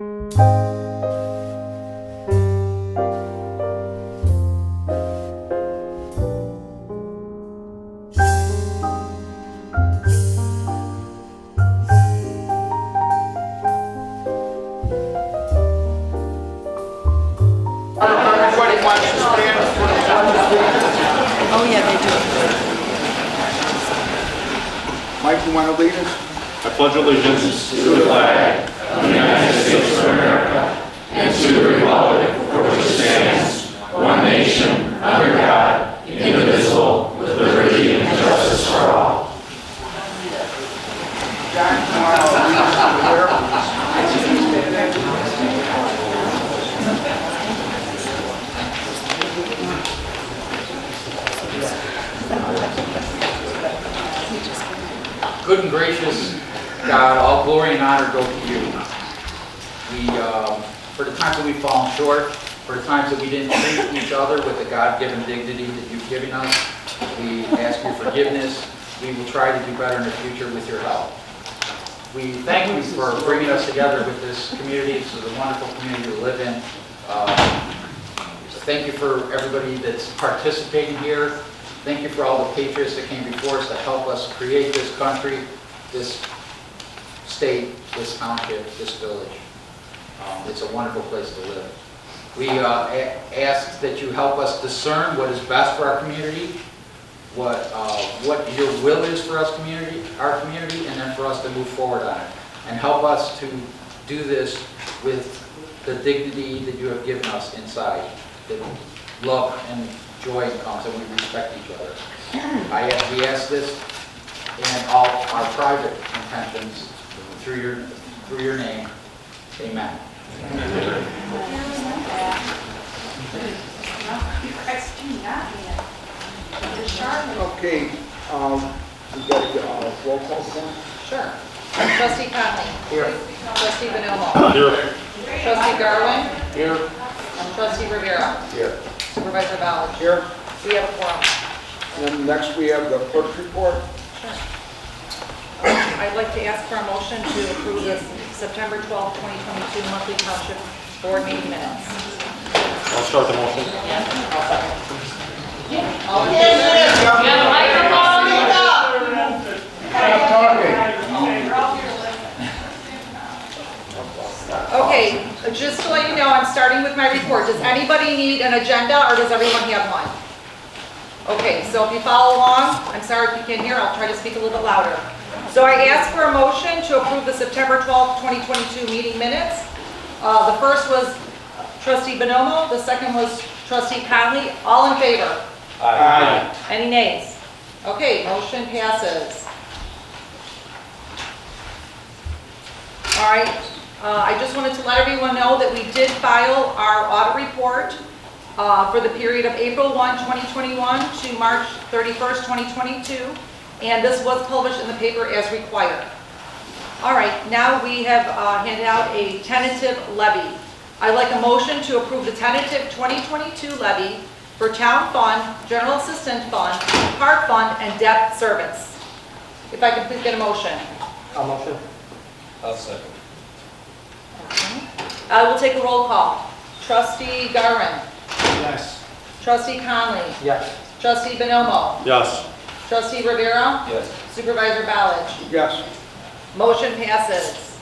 Everybody wants to stand for the pledge of allegiance. Oh, yeah, they do. Mike, you want to lead us? I pledge allegiance to the flag of the United States of America and to the republic for which it stands, one nation, under God, indivisible, with liberty and justice for all. John, you want to lead us in prayer? Good and gracious God, all glory and honor go to you. For the times that we've fallen short, for the times that we didn't treat each other with the God-given dignity that you've given us, we ask your forgiveness. We will try to do better in the future with your help. We thank you for bringing us together with this community. This is a wonderful community to live in. Thank you for everybody that's participating here. Thank you for all the patriots that came before us to help us create this country, this state, this township, this village. It's a wonderful place to live. We ask that you help us discern what is best for our community, what your will is for us, our community, and then for us to move forward on it. And help us to do this with the dignity that you have given us inside, that love and joy comes and we respect each other. We ask this in all our private intentions through your name. Amen. Okay, we got a roll call form. Sure. Trustee Conley. Here. Trustee Bonomo. here. Trustee Garwin. Here. Trustee Rivera. Here. Supervisor Ballard. Here. We have a quorum. And then next we have the clerk's report. Sure. I'd like to ask for a motion to approve the September 12, 2022 monthly township board meeting minutes. I'll start the motion. All in favor? Okay, just to let you know, I'm starting with my report. Does anybody need an agenda or does everyone have one? Okay, so if you follow along, I'm sorry if you can't hear, I'll try to speak a little bit louder. So I asked for a motion to approve the September 12th, 2022 meeting minutes. The first was Trustee Bonomo, the second was Trustee Conley. All in favor? Aye. Any nays? Okay, motion passes. All right, I just wanted to let everyone know that we did file our audit report for the period of April 1, 2021 to March 31st, 2022, and this was published in the paper as required. All right, now we have handed out a tentative levy. I'd like a motion to approve the tentative 2022 levy for town fund, general assistance fund, park fund, and debt service. If I can please get a motion. I'll motion. I'll second. I will take a roll call. Trustee Garwin. Yes. Trustee Conley. Yes. Trustee Bonomo. Yes. Trustee Rivera. Yes. Supervisor Ballard. Yes. Motion passes.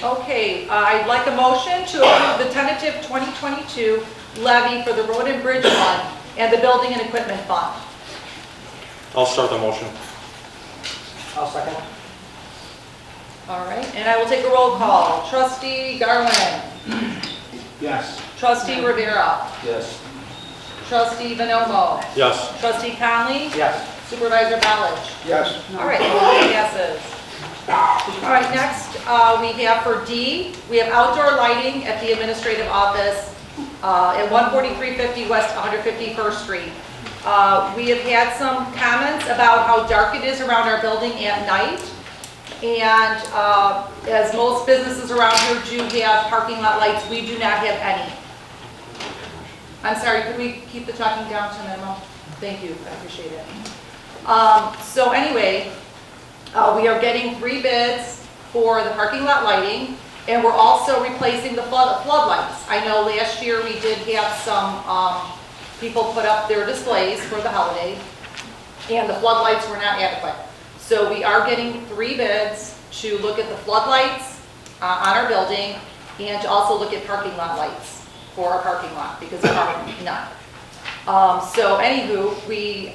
Okay, I'd like a motion to approve the tentative 2022 levy for the Road and Bridge Fund and the Building and Equipment Fund. I'll start the motion. I'll second. All right, and I will take a roll call. Trustee Garwin. Yes. Trustee Rivera. Yes. Trustee Bonomo. Yes. Trustee Conley. Yes. Supervisor Ballard. Yes. All right, motion passes. All right, next we have for D, we have outdoor lighting at the administrative office at 14350 West 151st Street. We have had some comments about how dark it is around our building at night. And as most businesses around here do have parking lot lights, we do not have any. I'm sorry, could we keep the talking down to a minimum? Thank you, I appreciate it. So anyway, we are getting 3 bids for the parking lot lighting. And we're also replacing the floodlights. I know last year we did have some people put up their displays for the holiday, and the floodlights were not adequate. So we are getting 3 bids to look at the floodlights on our building and to also look at parking lot lights for our parking lot because there are none. So anywho,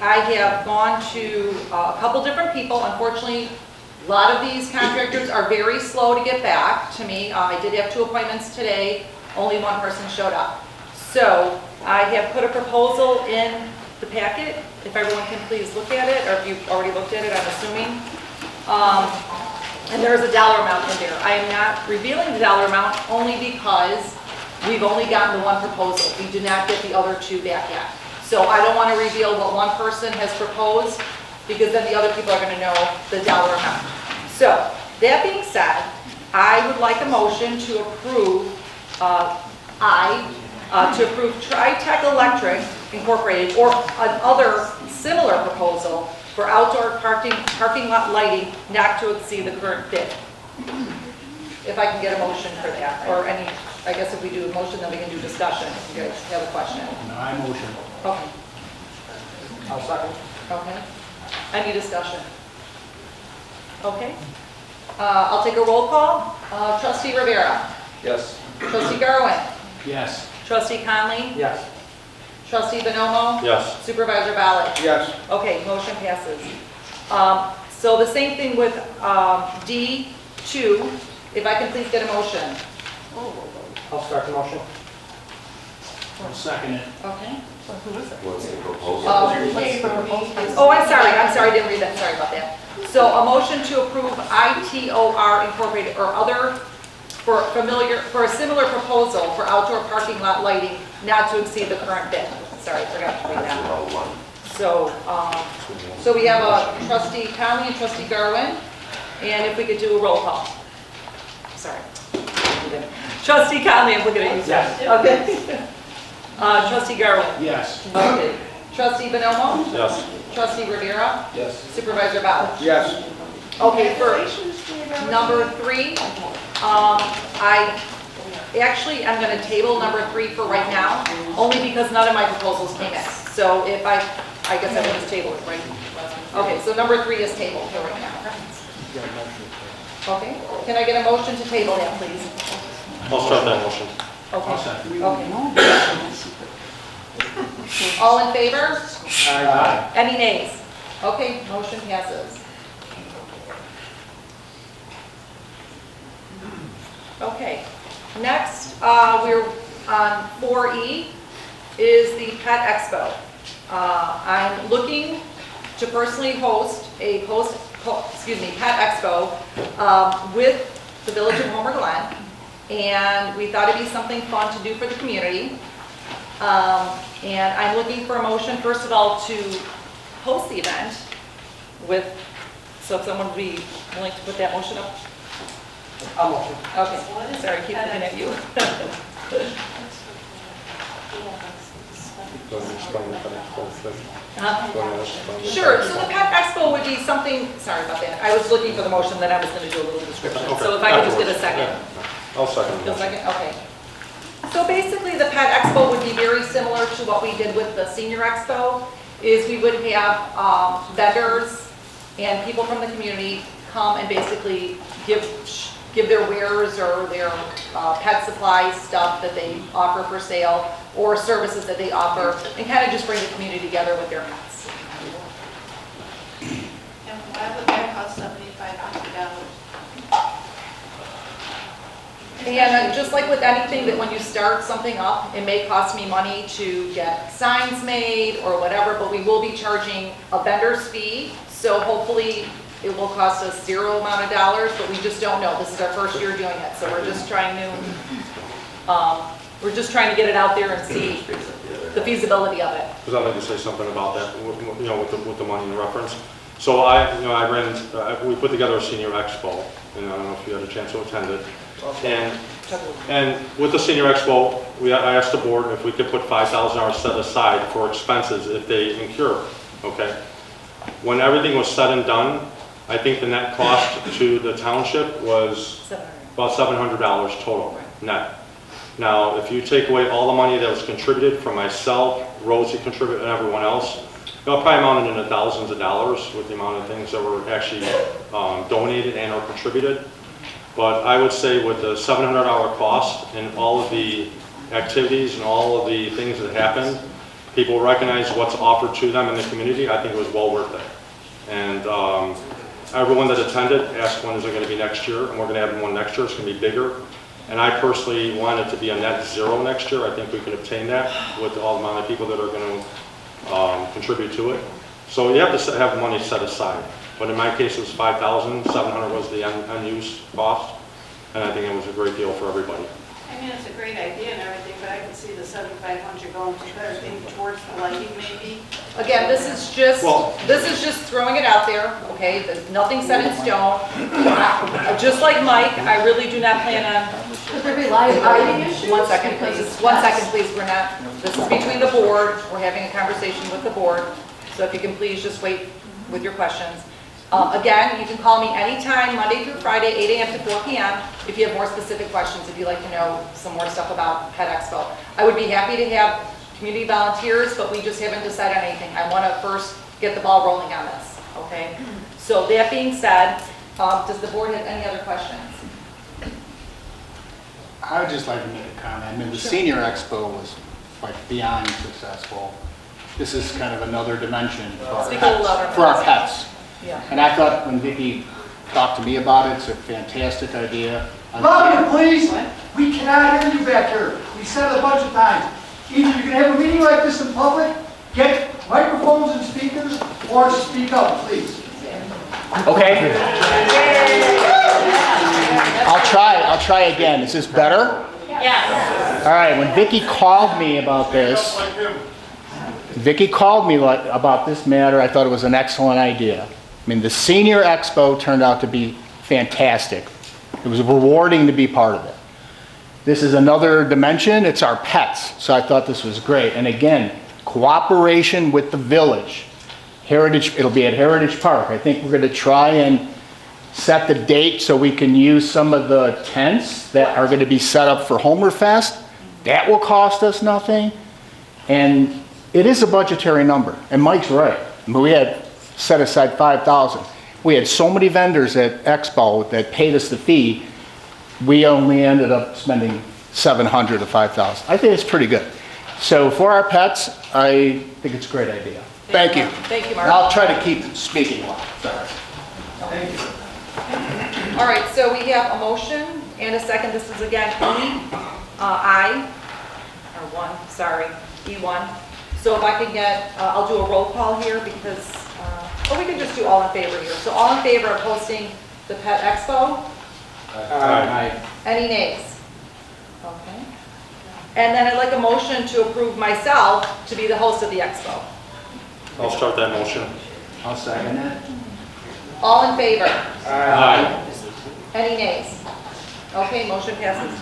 I have gone to a couple different people. Unfortunately, a lot of these contractors are very slow to get back to me. I did have 2 appointments today. Only 1 person showed up. So I have put a proposal in the packet, if everyone can please look at it, or if you've already looked at it, I'm assuming. And there's a dollar amount in there. I am not revealing the dollar amount only because we've only gotten the 1 proposal. We did not get the other 2 back yet. So I don't want to reveal what 1 person has proposed because then the other people are going to know the dollar amount. So that being said, I would like a motion to approve, to approve Tritech Electric Incorporated or another similar proposal for outdoor parking lot lighting not to exceed the current bid. If I can get a motion for that, or any, I guess if we do a motion, then we can do discussion. If you guys have a question. No, I motion. Okay. I'll second. Okay. Any discussion? Okay. I'll take a roll call. Trustee Rivera. Yes. Trustee Garwin. Yes. Trustee Conley. Yes. Trustee Bonomo. Yes. Supervisor Ballard. Yes. Okay, motion passes. So the same thing with D2, if I can please get a motion. I'll start the motion. I'll second it. Okay. What's the proposal? Oh, I'm sorry, I didn't read that, sorry about that. So a motion to approve ITOR Incorporated or other for a similar proposal for outdoor parking lot lighting not to exceed the current bid. Sorry, I forgot to read that. So, so we have a trustee Conley and trustee Garwin, and if we could do a roll call. Sorry. Trustee Conley, I'm looking at you. Yes. Okay. Trustee Garwin. Yes. Okay. Trustee Bonomo. Yes. Trustee Rivera. Yes. Supervisor Ballard. Yes. Okay, for number 3, I actually am going to table number 3 for right now, only because none of my proposals came in. So if I guess I can just table it, right? Okay, so number 3 is tabled for right now. Okay, can I get a motion to table that, please? I'll start that motion. Okay. second. Okay. All in favor? Aye. Any nays? Okay, motion passes. Okay, next, we're on 4E is the Pet Expo. I'm looking to personally host a Pet Expo with the Village of Homer Glen, and we thought it'd be something fun to do for the community. And I'm looking for a motion, first of all, to host the event with, so if someone would be willing to put that motion up. I'll motion. Okay, sorry, I keep looking at you. Sure, so the Pet Expo would be something, sorry about that, I was looking for the motion, then I was going to do a little description. Okay. So if I could just get a second. I'll second the Feel motion. second? Okay. So basically, the Pet Expo would be very similar to what we did with the Senior Expo, is we would have vendors and people from the community come and basically give their wares or their pet supply stuff that they offer for sale or services that they offer, and kind of just bring the community together with their pets. And why would that cost $7,500? And just like with anything, that when you start something up, it may cost me money to get signs made or whatever, but we will be charging a vendor's fee. So hopefully it will cost us zero amount of dollars, but we just don't know. This is our first year doing it, so we're just trying to get it out there and see the feasibility of it. Because I'd like to say something about that, you know, with the money in reference. So we put together a senior expo, and I don't know if you had a chance to attend it. And with the senior expo, I asked the board if we could put $5,000 set aside for expenses if they incur, okay? When everything was said and done, I think the net cost to the township was about $700 total net. Now, if you take away all the money that was contributed from myself, Rosie contributed, and everyone else, it'll probably amounted into thousands of dollars with the amount of things that were actually donated and or contributed. But I would say with the $700 cost and all of the activities and all of the things that happened, people recognize what's offered to them in the community. I think it was well worth it. And everyone that attended asked when is it going to be next year, and we're going to have one next year. It's going to be bigger. And I personally want it to be a net zero next year. I think we can obtain that with all the amount of people that are going to contribute to it. So you have to have money set aside. But in my case, it was $5,700 was the unused cost, and I think it was a great deal for everybody. I mean, it's a great idea and everything, but I can see the 7,500 going to better thing towards the lighting maybe. Again, this is just throwing it out there, okay? There's nothing set in stone. Just like Mike, I really do not plan on. Could there be lighting issues? 1 second, please. 1 second, please. We're not, this is between the board. We're having a conversation with the board. So if you can please just wait with your questions. Again, you can call me anytime, Monday through Friday, 8 a.m. to 4 p.m. if you have more specific questions, if you'd like to know some more stuff about Pet Expo. I would be happy to have community volunteers, but we just haven't decided on anything. I want to first get the ball rolling on this, okay? So that being said, does the board have any other questions? I would just like to make a comment. I mean, the Senior Expo was like beyond successful. This is kind of another dimension for our Speak a little louder. pets. For our pets. Yeah. And I thought when Vicki talked to me about it, it's a fantastic idea. Louder, please. We cannot hear you back here. We said it a bunch of times. Either you can have a meeting like this in public, get microphones and speakers, or speak up, please. Okay. I'll try again. Is this better? Yes. All right, when Vicki called me about this, about this matter, I thought it was an excellent idea. I mean, the Senior Expo turned out to be fantastic. It was rewarding to be part of it. This is another dimension. It's our pets. So I thought this was great. And again, cooperation with the village. It'll be at Heritage Park. I think we're going to try and set the date so we can use some of the tents that are going to be set up for Homerfest. That will cost us nothing. And it is a budgetary number. And Mike's right. I mean, we had set aside $5,000. We had so many vendors at Expo that paid us the fee. We only ended up spending $700 to $5,000. I think it's pretty good. So for our pets, I think it's a great idea. Thank you. Thank you, Mark. And I'll try to keep speaking loud. Sorry. Thank you. All right, so we have a motion and a second. This is again E1. So if I can get, I'll do a roll call here because, we can just do all in favor here. So all in favor of hosting the Pet Expo? Aye. Any nays? Okay. And then I'd like a motion to approve myself to be the host of the expo. I'll start that motion. I'll second it. All in favor? Aye. Any nays? Okay, motion passes.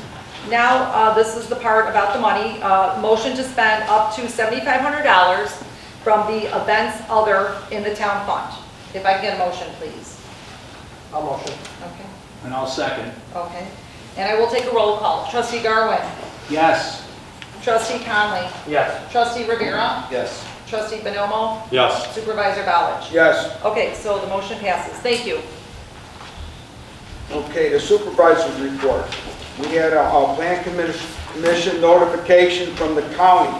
Now, this is the part about the money. Motion to spend up to $7,500 from the events other in the town fund. If I can get a motion, please. I'll motion. Okay. And I'll second. Okay. And I will take a roll call. Trustee Garwin. Yes. Trustee Conley. Yes. Trustee Rivera. Yes. Trustee Bonomo. Yes. Supervisor Ballage. Yes. Okay, so the motion passes. Thank you. Okay, the supervisor's report. We had a plan commission notification from the county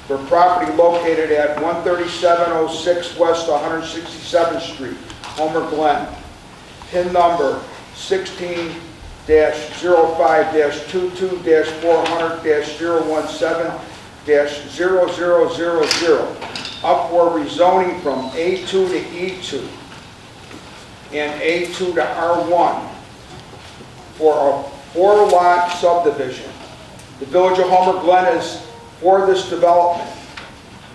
for property located at 13706 West 167th Street, Homer Glen. PIN number 16-05-22-400-017-0000, up for rezoning from A2 to E2 and A2 to R1 for a 4-lot subdivision. The Village of Homer Glen is for this development.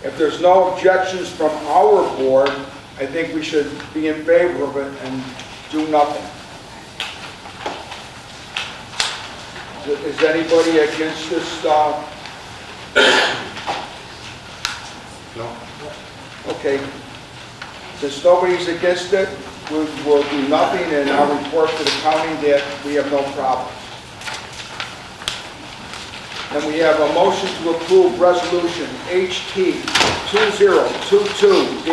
If there's no objections from our board, I think we should be in favor of it and do nothing. Is anybody against this? No? Okay. Since nobody's against it, we'll do nothing, and I'll report to the county that we have no problem. And we have a motion to approve resolution HT 2022-1017,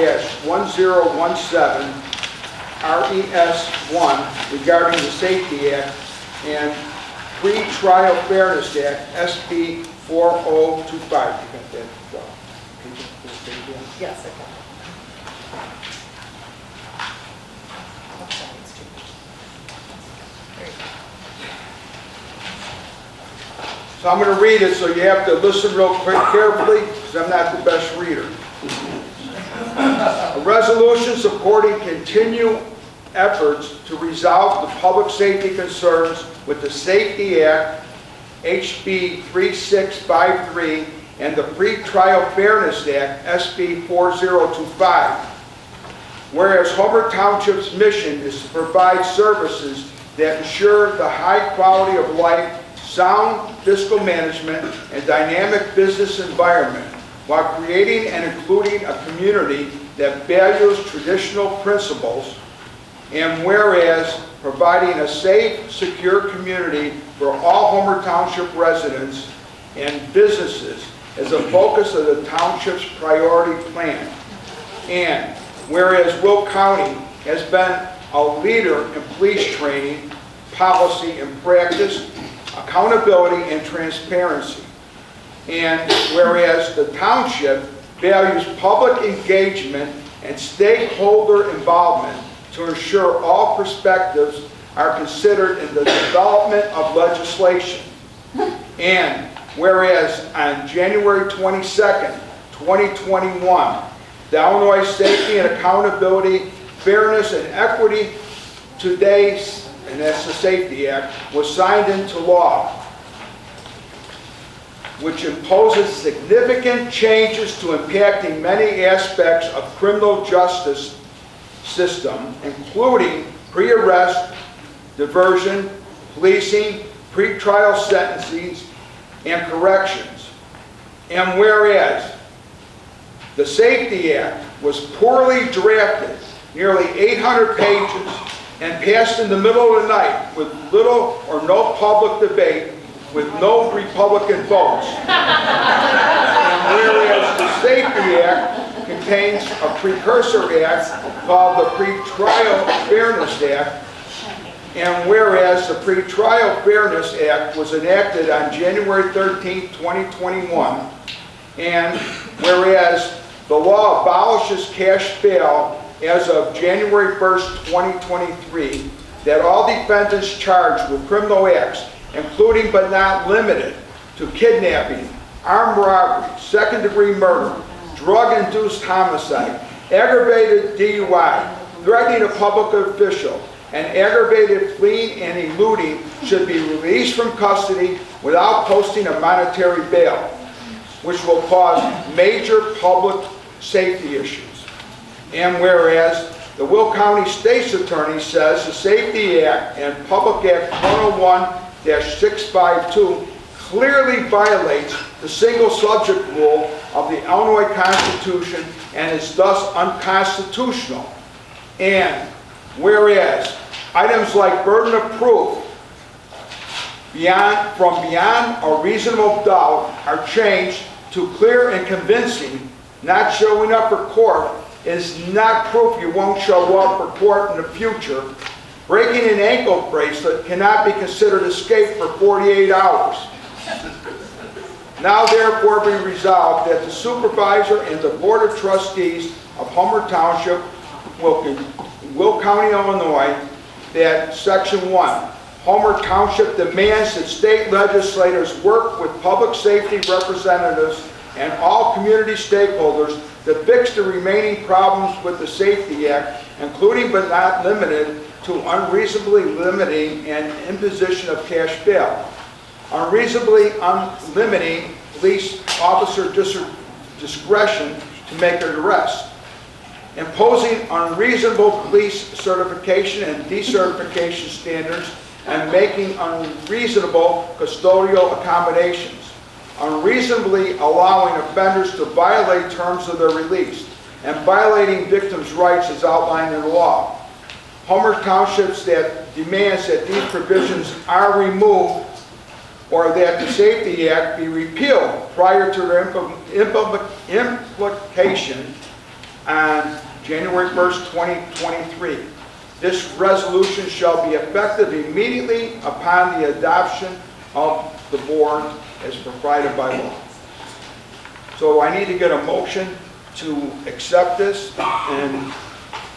RES-1, regarding the Safety Act, and Pre-Trial Fairness Act, SB 4025. You got that? Can you just take it down? Yes, I can. I'm sorry, it's too much. There you go. So I'm going to read it, so you have to listen real quick carefully, because I'm not the best reader. A resolution supporting continued efforts to resolve the public safety concerns with the Safety Act, HB 3653, and the Pre-Trial Fairness Act, SB 4025. Whereas Homer Township's mission is to provide services that ensure the high quality of life, sound fiscal management, and dynamic business environment, while creating and including a community that values traditional principles, and whereas providing a safe, secure community for all Homer Township residents and businesses is a focus of the Township's priority plan. And whereas Will County has been a leader in police training, policy and practice, accountability and transparency. And whereas the Township values public engagement and stakeholder involvement to ensure all perspectives are considered in the development of legislation. And whereas on January 22nd, 2021, the Illinois Safety and Accountability, Fairness and Equity Today, and that's the Safety Act, was signed into law, which imposes significant changes to impacting many aspects of criminal justice system, including pre-arrest, diversion, policing, pre-trial sentencing, and corrections. And whereas the Safety Act was poorly drafted, nearly 800 pages, and passed in the middle of the night with little or no public debate, with no Republican votes. And whereas the Safety Act contains a precursor act called the Pre-Trial Fairness Act, and whereas the Pre-Trial Fairness Act was enacted on January 13, 2021, and whereas the law abolishes cash bail as of January 1st, 2023, that all defendants charged with criminal acts, including but not limited to kidnapping, armed robbery, second-degree murder, drug-induced homicide, aggravated DUI, threatening a public official, and aggravated fleeing and eluding should be released from custody without posting a monetary bail, which will cause major public safety issues. And whereas the Will County State's Attorney says the Safety Act and Public Act 101-652 clearly violates the single subject rule of the Illinois Constitution and is thus unconstitutional. And whereas items like burden of proof from beyond a reasonable doubt are changed to clear and convincing, not showing up for court is not proof you won't show up for court in the future. Breaking an ankle bracelet cannot be considered escape for 48 hours. Now therefore be resolved that the supervisor and the Board of Trustees of Homer Township, Will County, Illinois, that Section 1, Homer Township demands that state legislators work with public safety representatives and all community stakeholders to fix the remaining problems with the Safety Act, including but not limited to unreasonably limiting an imposition of cash bail, unreasonably limiting police officer discretion to make an arrest, imposing unreasonable police certification and decertification standards, and making unreasonable custodial accommodations, unreasonably allowing offenders to violate terms of their release, and violating victims' rights as outlined in the law. Homer Township that demands that these provisions are removed or that the Safety Act be repealed prior to their implication on January 1st, 2023. This resolution shall be effective immediately upon the adoption of the board as provided by law. So I need to get a motion to accept this, and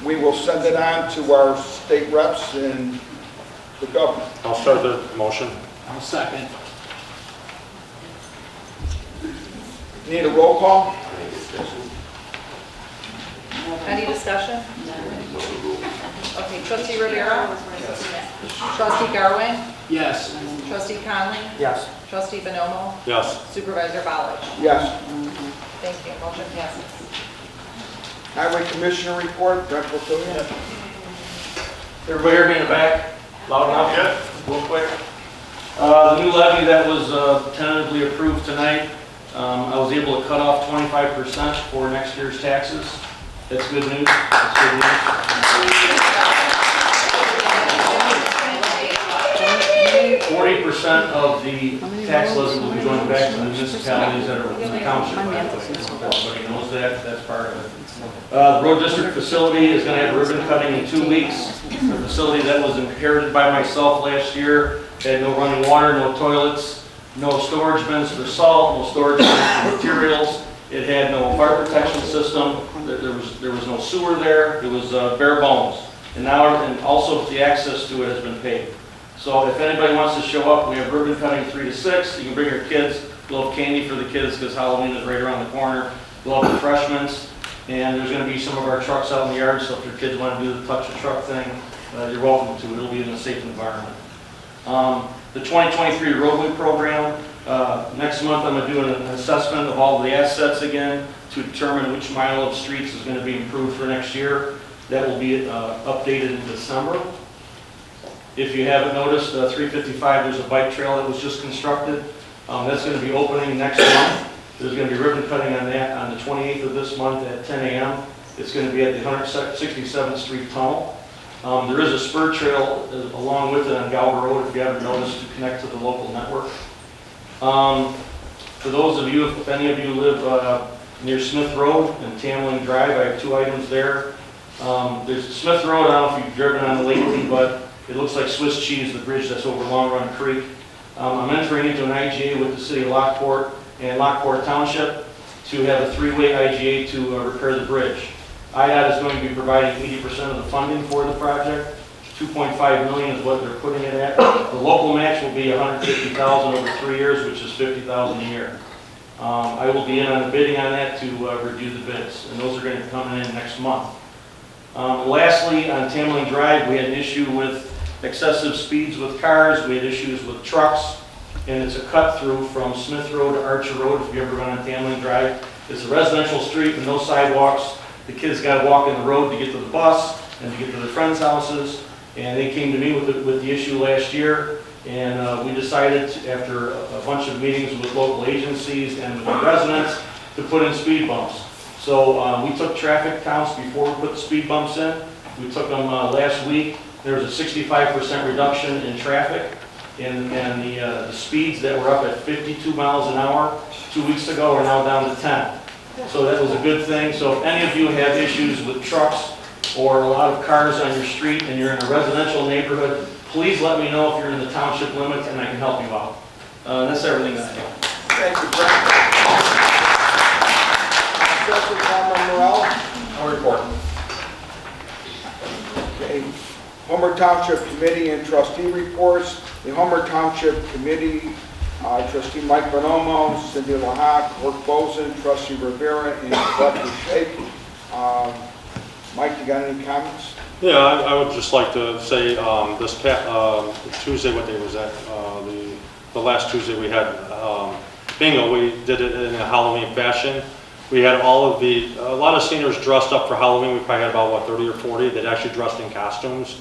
we will send it on to our state reps and the governor. I'll start the motion. I'll second. Need a roll call? Any discussion? Okay, trustee Rivera. Trustee Garwin. Yes. Trustee Conley. Yes. Trustee Bonomo. Yes. Supervisor Ballard. Yes. Thank you, motion passes. Highway Commissioner report, Brent Tillian. Everybody hear me in the back? Loud enough? Yeah. Real quick. The new levy that was tentatively approved tonight, I was able to cut off 25% for next year's taxes. That's good news. That's good news. 40% of the tax levy will be going back to the municipalities that are in the township. Everybody knows that. That's part of it. The road district facility is going to have ribbon cutting in 2 weeks. The facility that was inherited by myself last year had no running water, no toilets, no storage bins for salt, no storage bins for materials. It had no fire protection system. There was no sewer there. It was bare bones. And now, and also the access to it has been paved. So if anybody wants to show up, we have ribbon cutting 3 to 6. You can bring your kids. We'll have candy for the kids because Halloween is right around the corner. We'll have refreshments. And there's going to be some of our trucks out in the yard, so if your kids want to do the touch a truck thing, you're welcome to. It'll be in a safe environment. The 2023 roadway program, next month I'm going to do an assessment of all the assets again to determine which mile of streets is going to be improved for next year. That will be updated in December. If you haven't noticed, 355, there's a bike trail that was just constructed. That's going to be opening next month. There's going to be ribbon cutting on that on the 28th of this month at 10 a.m. It's going to be at the 167th Street Tunnel. There is a spur trail along with it on Galver Road, if you haven't noticed, to connect to the local network. For those of you, if any of you live near Smith Road and Tamling Drive, I have 2 items there. There's Smith Road, I don't know if you've driven on it lately, but it looks like Swiss cheese, the bridge that's over Long Run Creek. I'm entering into an IGA with the city of Lockport and Lockport Township to have a 3-way IGA to repair the bridge. IDOT is going to be providing 80% of the funding for the project. $2.5 million is what they're putting it at. The local match will be $150,000 over 3 years, which is $50,000 a year. I will be in on the bidding on that to review the bids, and those are going to come in next month. Lastly, on Tamling Drive, we had an issue with excessive speeds with cars. We had issues with trucks, and it's a cut through from Smith Road to Archer Road. If you ever run on Tamling Drive, it's a residential street with no sidewalks. The kids got to walk in the road to get to the bus and to get to their friends' houses. And they came to me with the issue last year, and we decided after a bunch of meetings with local agencies and with the residents to put in speed bumps. So we took traffic counts before we put the speed bumps in. We took them last week. There was a 65% reduction in traffic, and the speeds that were up at 52 miles an hour 2 weeks ago are now down to 10. So that was a good thing. So if any of you have issues with trucks or a lot of cars on your street and you're in a residential neighborhood, please let me know if you're in the township limits and I can help you out. That's everything that I have. Thank you, Brent. Trustee Carmen Morel. I'll report. Okay. Homer Township Committee and Trustee reports. The Homer Township Committee, Trustee Mike Bonomo, Cindy LaHock, Kirk Bozen, Trustee Rivera, and Dr. Shake. Mike, you got any comments? Yeah, I would just like to say this Tuesday, what day was that? The last Tuesday we had bingo. We did it in a Halloween fashion. We had a lot of seniors dressed up for Halloween. We probably had about, 30 or 40 that actually dressed in costumes.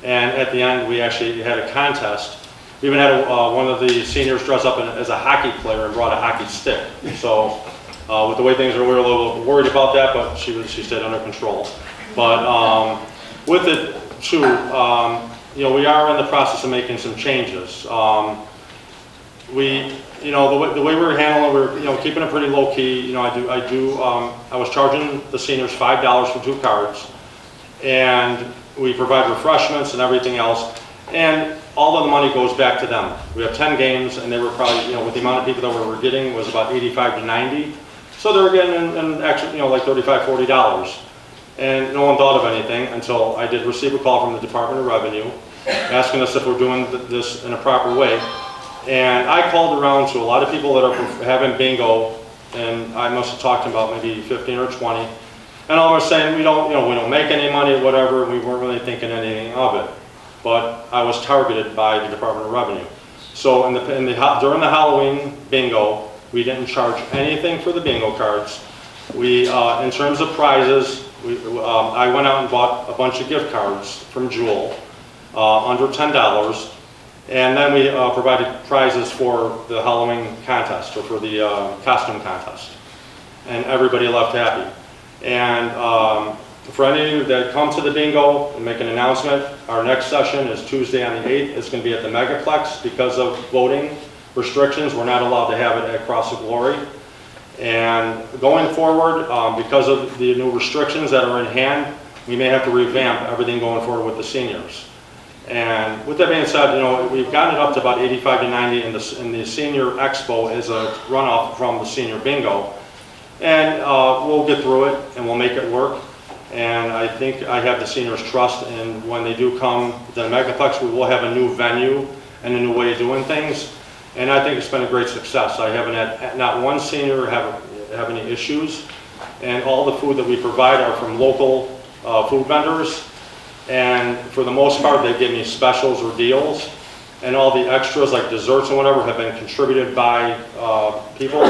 And at the end, we actually had a contest. We even had one of the seniors dress up as a hockey player and brought a hockey stick. So with the way things are, we were a little worried about that, but she stayed under control. But with it too, we are in the process of making some changes. the way we were handling, we were, keeping it pretty low key. I was charging the seniors $5 for 2 cards, and we provide refreshments and everything else, and all of the money goes back to them. We have 10 games, and they were probably, with the amount of people that we were getting, was about 85 to 90. So they were getting an extra, like $35, $40. And no one thought of anything until I did receive a call from the Department of Revenue asking us if we're doing this in a proper way. And I called around to a lot of people that are having bingo, and I must have talked to about maybe 15 or 20. And all were saying, we don't make any money, whatever. We weren't really thinking anything of it. But I was targeted by the Department of Revenue. So during the Halloween bingo, we didn't charge anything for the bingo cards. We, in terms of prizes, I went out and bought a bunch of gift cards from Jewel, under $10. And then we provided prizes for the Halloween contest, or for the costume contest. And everybody left happy. And for any of you that come to the bingo and make an announcement, our next session is Tuesday on the 8th. It's going to be at the Megaplex. Because of voting restrictions, we're not allowed to have it at Cross of Glory. And going forward, because of the new restrictions that are in hand, we may have to revamp everything going forward with the seniors. And with that being said, we've gotten it up to about 85 to 90 in the Senior Expo as a runoff from the Senior Bingo. And we'll get through it and we'll make it work. And I think I have the seniors' trust, and when they do come to the Megaplex, we will have a new venue and a new way of doing things. And I think it's been a great success. I haven't had not one senior have any issues. And all the food that we provide are from local food vendors. And for the most part, they give me specials or deals. And all the extras, like desserts and whatever, have been contributed by people.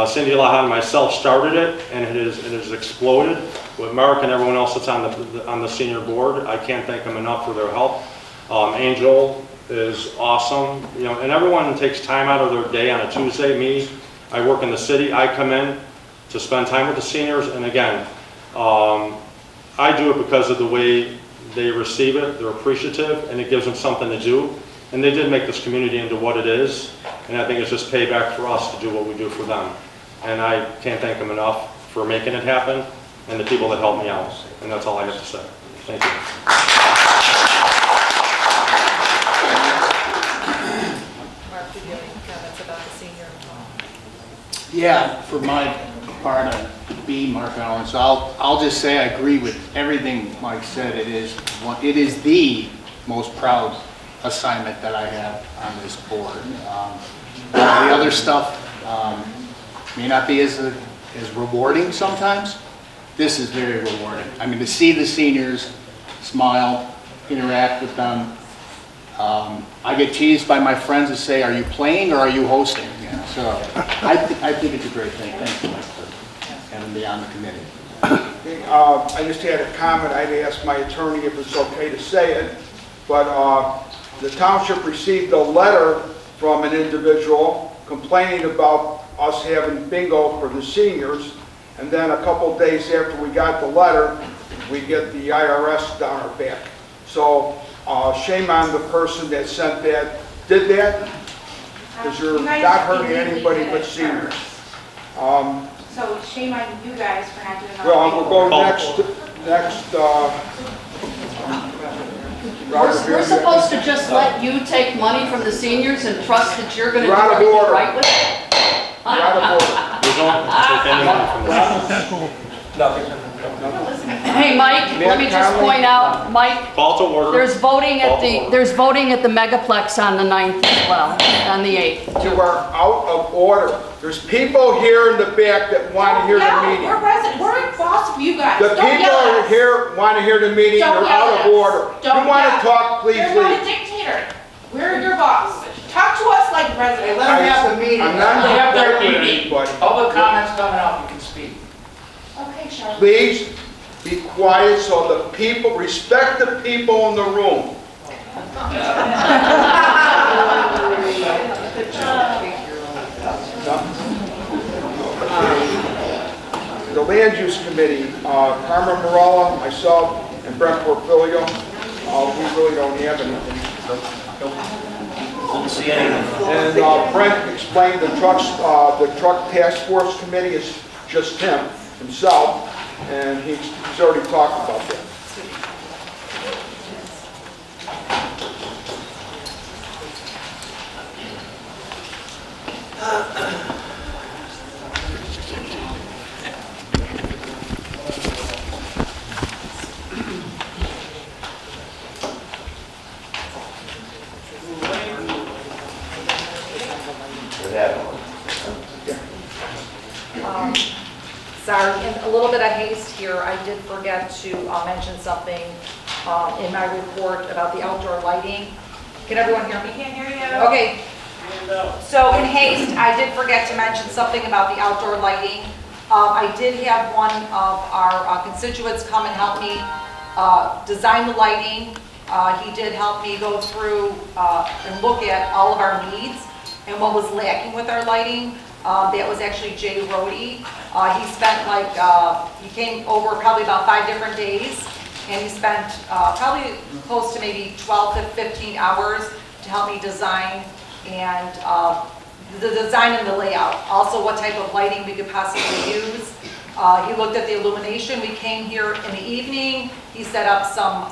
Cindy Lahan and myself started it, and it has exploded. With Mark and everyone else that's on the senior board, I can't thank them enough for their help. Angel is awesome, and everyone takes time out of their day on a Tuesday. Me, I work in the city. I come in to spend time with the seniors, and again, I do it because of the way they receive it. They're appreciative, and it gives them something to do. And they did make this community into what it is, and I think it's just payback for us to do what we do for them. And I can't thank them enough for making it happen, and the people that helped me out. And that's all I have to say. Thank you. Mark, did you have any comments about the senior? Yeah, for my part, I'd be Mark Allen. So I'll just say I agree with everything Mike said. It is the most proud assignment that I have on this board. The other stuff may not be as rewarding sometimes. This is very rewarding. I mean, to see the seniors smile, interact with them. I get teased by my friends that say, "Are you playing or are you hosting?" Yeah, so I think it's a great thing. Thank you, Mike, for having me on the committee. I just had a comment. I'd asked my attorney if it's okay to say it, but the township received a letter from an individual complaining about us having bingo for the seniors, and then a couple days after we got the letter, we get the IRS down our back. So shame on the person that sent that, did that, because you're not hurting anybody but seniors. So shame on you guys for not doing all Well, we'll go next, We're supposed to just let you take money from the seniors and trust that you're going to do You're out of everything order. right with it? You're out of order. We don't take any money from them. Hey, Mike, let me just point out, Mike, Call to order. there's voting at the Megaplex on the 9th as well, on the 8th. You are out of order. There's people here in the back that want to hear the meeting. We're resident, we're boss of you guys. The Don't people yell at are us. here, want to hear the meeting, Don't they're yell out at of us. order. Don't You want yell. to talk, please You're not a leave. dictator. We're your boss. Talk to us like residents. Let them have the meeting. I'm Let not them have their interrupting meeting. anybody. Public comments coming up, you can speak. Okay, Charlotte. Please be quiet so the people, respect the people in the room. The Land Use Committee, Carmen Morella, myself, and Brent Porfilio, we really don't have anything. Didn't see anything. And Brent explained the truck task force committee is just himself, and he's already talked about that. Sorry, in a little bit of haste here, I did forget to mention something in my report about the outdoor lighting. Can everyone hear me? We can't hear you. Okay. So in haste, I did forget to mention something about the outdoor lighting. I did have one of our constituents come and help me design the lighting. He did help me go through and look at all of our needs and what was lacking with our lighting. That was actually Jay Rohde. He spent he came over probably about 5 different days, and he spent probably close to maybe 12 to 15 hours to help me design and the design and the layout. Also what type of lighting we could possibly use. He looked at the illumination. We came here in the evening. He set up some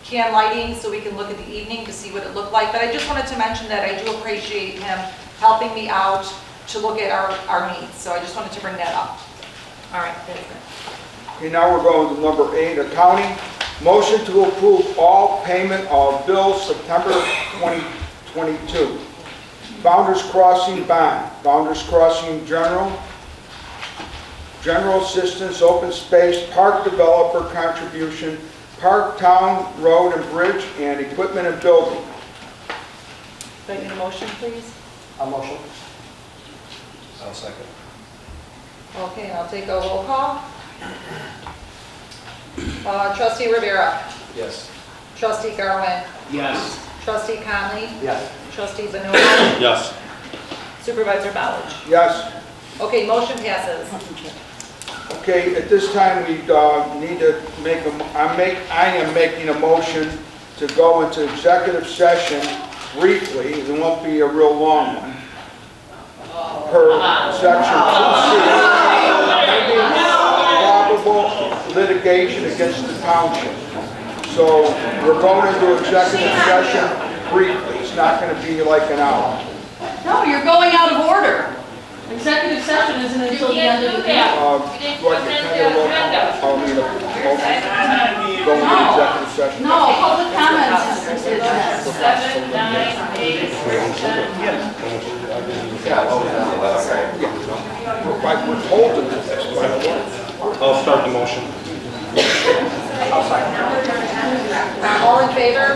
can lighting so we can look at the evening to see what it looked like. But I just wanted to mention that I do appreciate him helping me out to look at our needs. So I just wanted to bring that up. All right, that's it. Okay, now we're going to number 8, accounting. Motion to approve all payment of bills September 2022. Founders Crossing bond, Founders Crossing general assistance, open space, park developer contribution, park, town, road and bridge, and equipment and building. Can I get a motion, please? A motion. I'll second. Okay, I'll take a roll call. Trustee Rivera. Yes. Trustee Garwin. Yes. Trustee Conley. Yes. Trustee Vanilla. Yes. Supervisor Bowledge. Yes. Okay, motion passes. Okay, at this time, we need to make I am making a motion to go into executive session briefly. It won't be a real long one. Per section 2C, probable litigation against the township. So we're going into executive session briefly. It's not going to be like an hour. No, you're going out of order. Executive session isn't until the end of the meeting. Go into executive session. No, public comments is next. 7, 9, 8, 10. We're told to do this. I'll start the motion. All in favor?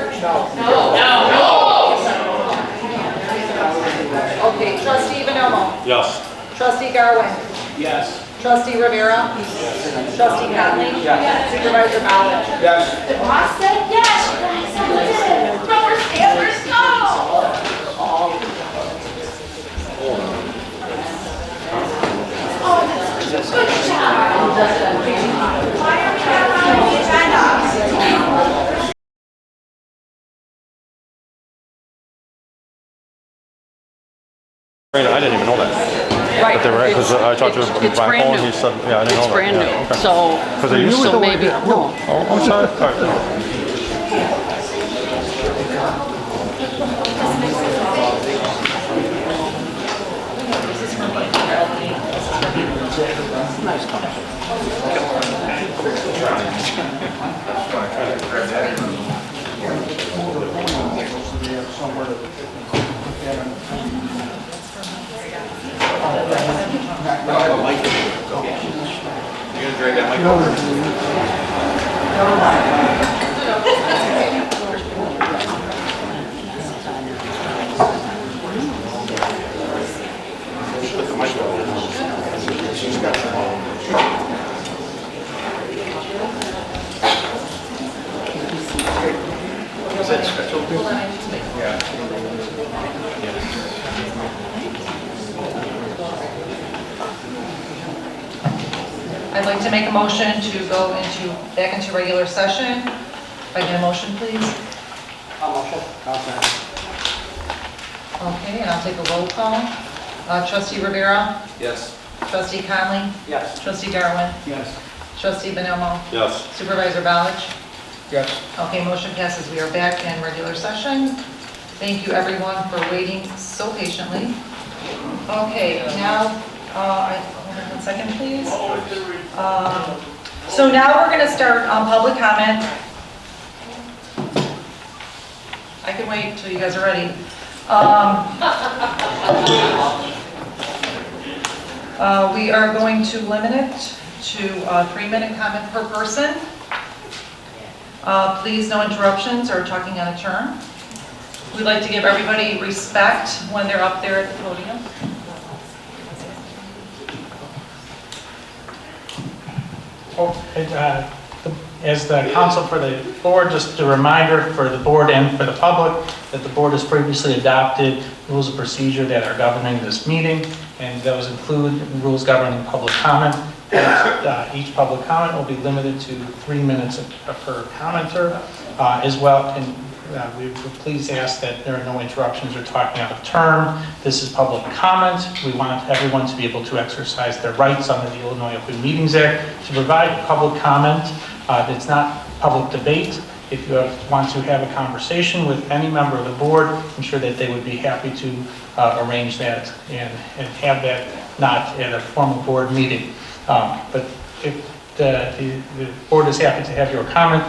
Okay, Trustee Vanilla. Yes. Trustee Garwin. Yes. Trustee Rivera. Trustee Conley. Supervisor Bowledge. Yes. I said yes. Number standards, no. Good job. Why are we on the agenda? I didn't even know that. Right. Because I talked to It's Brian brand Paul, new. and he said, yeah, I didn't know It's that. brand Yeah, new, okay. so, Because they used to so do it. maybe, no. Oh, I'm sorry. All right. You're gonna drag that mic over? I'd like to make a motion to go back into regular session. If I get a motion, please. A motion. Okay, and I'll take a roll call. Trustee Rivera, Yes. trustee Conley, Yes. trustee Darwin, Yes. trustee Benelmo, Yes. supervisor Ballich. Yes. Okay, motion passes. We are back in regular session. Thank you, everyone, for waiting so patiently. Okay, now, hold on 1 second, please. So now we're going to start public comment. I can wait until you guys are ready. We are going to limit it to a 3-minute comment per person. Please, no interruptions or talking on a turn. We'd like to give everybody respect when they're up there at the podium. As the counsel for the board, just a reminder for the board and for the public that the board has previously adopted rules of procedure that are governing this meeting, and those include rules governing public comment. Each public comment will be limited to 3 minutes per commenter as well. And we would please ask that there are no interruptions or talking out of turn. This is public comment. We want everyone to be able to exercise their rights under the Illinois Open Meetings Act to provide public comment. It's not public debate. If you want to have a conversation with any member of the board, I'm sure that they would be happy to arrange that and have that not at a formal board meeting. But if the board is happy to have your comment,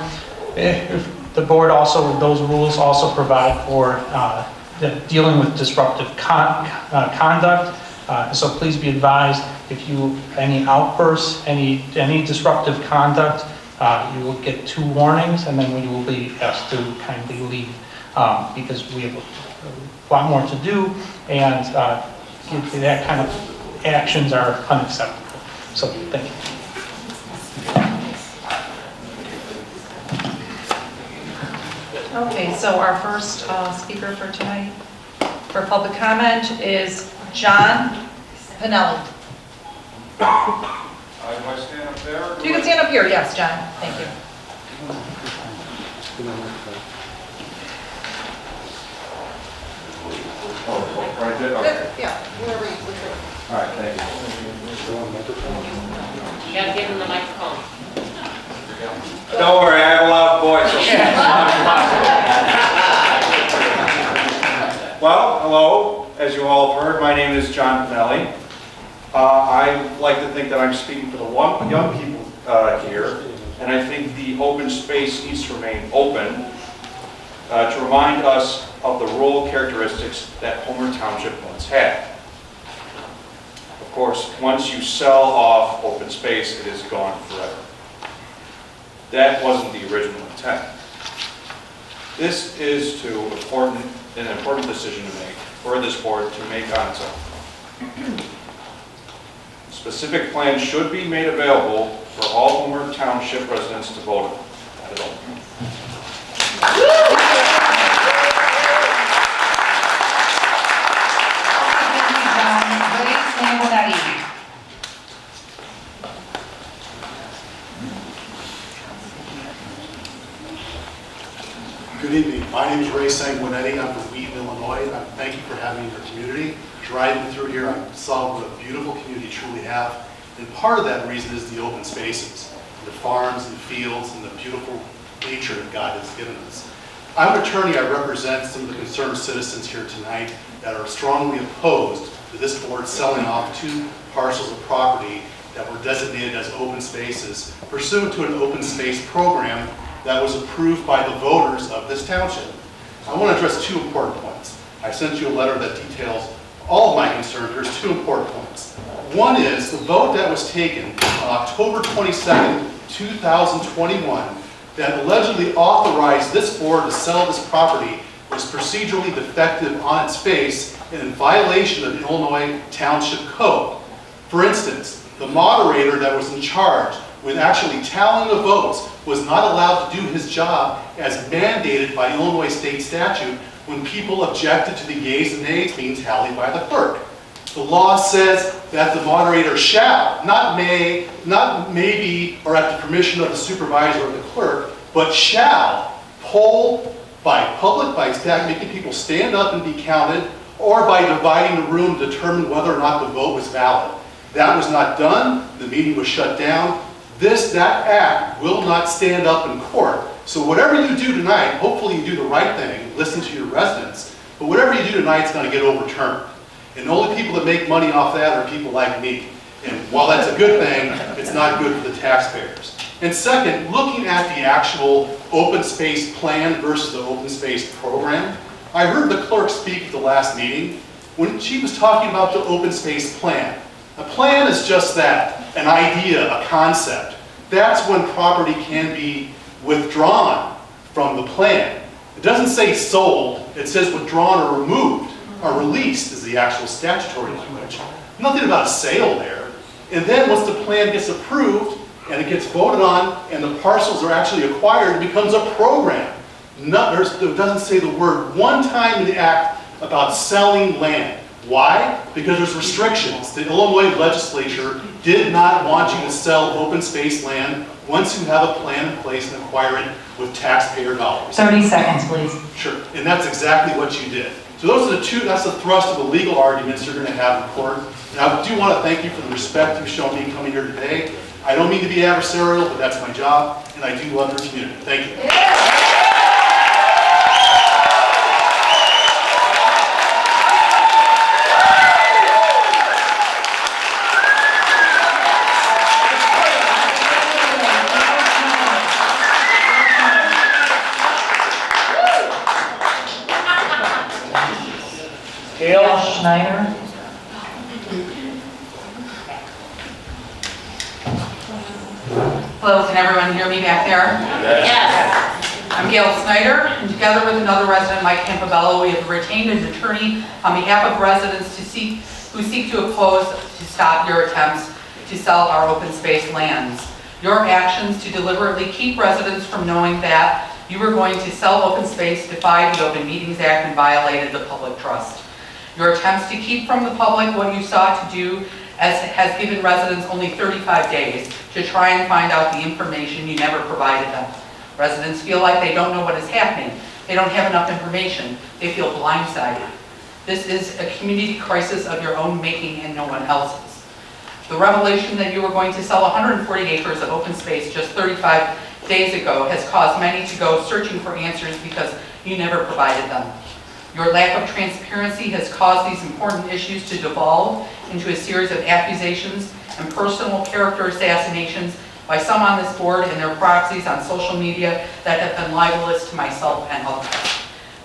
if the board also, those rules also provide for dealing with disruptive conduct. So please be advised, if you, any outbursts, any disruptive conduct, you will get 2 warnings, and then we will be asked to kindly leave because we have a lot more to do, and that kind of actions are unacceptable. So thank you. Okay, so our first speaker for tonight for public comment is John Pinelli. Do I stand up there? You can stand up here, yes, John, thank you. Oh, right there, okay. Yeah, whoever you prefer. All right, thank you. You gotta give him the microphone. Don't worry, I have a loud voice. Well, hello. As you all have heard, my name is John Pinelli. I like to think that I'm speaking for the young people here, and I think the open space needs to remain open to remind us of the rural characteristics that Homer Township once had. Of course, once you sell off open space, it is gone forever. That wasn't the original intent. This is an important decision to make for this board to make on its own. Specific plans should be made available for all Homer Township residents to vote on. That is all. Good evening. My name is Ray Sanguinetti. I'm from Wheaton, Illinois. And thank you for having me in your community. Driving through here, I saw what a beautiful community you truly have. And part of that reason is the open spaces, the farms and fields and the beautiful nature that God has given us. I'm an attorney. I represent some of the concerned citizens here tonight that are strongly opposed to this board selling off 2 parcels of property that were designated as open spaces pursuant to an open space program that was approved by the voters of this township. I want to address 2 important points. I sent you a letter that details all of my concerns. There's 2 important points. One is the vote that was taken on October 22nd, 2021 that allegedly authorized this board to sell this property was procedurally defective on its face and in violation of the Illinois Township Code. For instance, the moderator that was in charge with actually tallying the votes was not allowed to do his job as mandated by Illinois state statute when people objected to the yeas and nays being tallied by the clerk. The law says that the moderator shall, not may, not maybe, or at the permission of the supervisor or the clerk, but shall poll by public, by making people stand up and be counted, or by dividing the room to determine whether or not the vote was valid. That was not done. The meeting was shut down. That act will not stand up in court. So whatever you do tonight, hopefully you do the right thing, listen to your residents, but whatever you do tonight is going to get overturned. And the only people that make money off that are people like me. And while that's a good thing, it's not good for the taxpayers. And second, looking at the actual open space plan versus the open space program, I heard the clerk speak at the last meeting when she was talking about the open space plan. A plan is just that, an idea, a concept. That's when property can be withdrawn from the plan. It doesn't say sold, it says withdrawn or removed, or released is the actual statutory language. Nothing about a sale there. And then once the plan gets approved and it gets voted on and the parcels are actually acquired, it becomes a program. It doesn't say the word one time in the act about selling land. Why? Because there's restrictions. The Illinois legislature did not want you to sell open space land once you have a plan in place and acquire it with taxpayer dollars. 30 seconds, please. Sure, and that's exactly what you did. So those are that's the thrust of the legal arguments you're going to have in court. And I do want to thank you for the respect you've shown me coming here today. I don't mean to be adversarial, but that's my job, and I do love your community. Thank you. Gail Schneider. Hello, can everyone hear me back there? Yes. I'm Gail Snyder, and together with another resident, Mike Campobello, we have retained an attorney on behalf of residents who seek to oppose to stop your attempts to sell our open space lands. Your actions to deliberately keep residents from knowing that you were going to sell open space defied the Open Meetings Act and violated the public trust. Your attempts to keep from the public what you sought to do has given residents only 35 days to try and find out the information you never provided them. Residents feel like they don't know what is happening. They don't have enough information. They feel blindsided. This is a community crisis of your own making and no one else's. The revelation that you were going to sell 140 acres of open space just 35 days ago has caused many to go searching for answers because you never provided them. Your lack of transparency has caused these important issues to devolve into a series of accusations and personal character assassinations by some on this board and their proxies on social media that have been libelous to myself and others.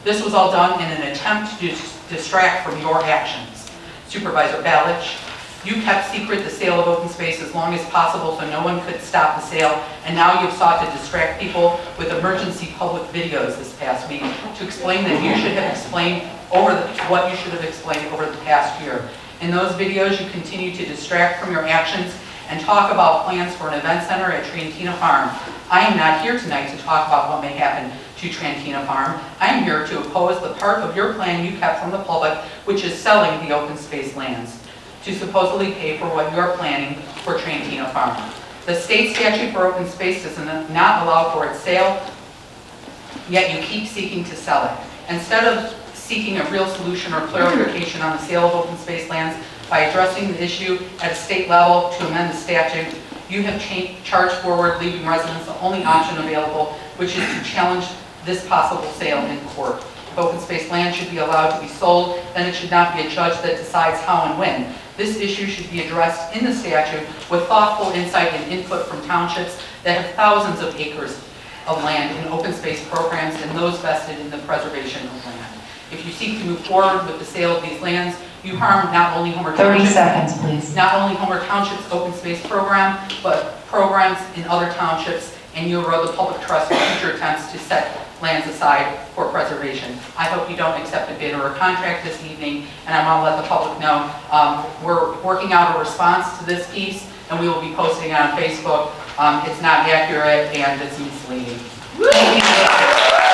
This was all done in an attempt to distract from your actions. Supervisor Balich, you kept secret the sale of open space as long as possible so no one could stop the sale, and now you've sought to distract people with emergency public videos this past week to explain that you should have explained what you should have explained over the past year. In those videos, you continue to distract from your actions and talk about plans for an event center at Trantina Farm. I am not here tonight to talk about what may happen to Trantina Farm. I am here to oppose the part of your plan you kept from the public, which is selling the open space lands to supposedly pay for what you're planning for Trantina Farm. The state statute for open space does not allow for its sale, yet you keep seeking to sell it. Instead of seeking a real solution or clarification on the sale of open space lands by addressing the issue at a state level to amend the statute, you have charged forward, leaving residents the only option available, which is to challenge this possible sale in court. If open space land should be allowed to be sold, then it should not be a judge that decides how and when. This issue should be addressed in the statute with thoughtful insight and input from townships that have thousands of acres of land in open space programs and those vested in the preservation of land. If you seek to move forward with the sale of these lands, you harm not only Homer 30 Township, seconds, please. not only Homer Township's open space program, but programs in other townships, and you erode the public trust in future attempts to set lands aside for preservation. I hope you don't accept a bid or a contract this evening, and I want to let the public know we're working out a response to this piece, and we will be posting it on Facebook. It's not accurate and it's misleading. Thank you.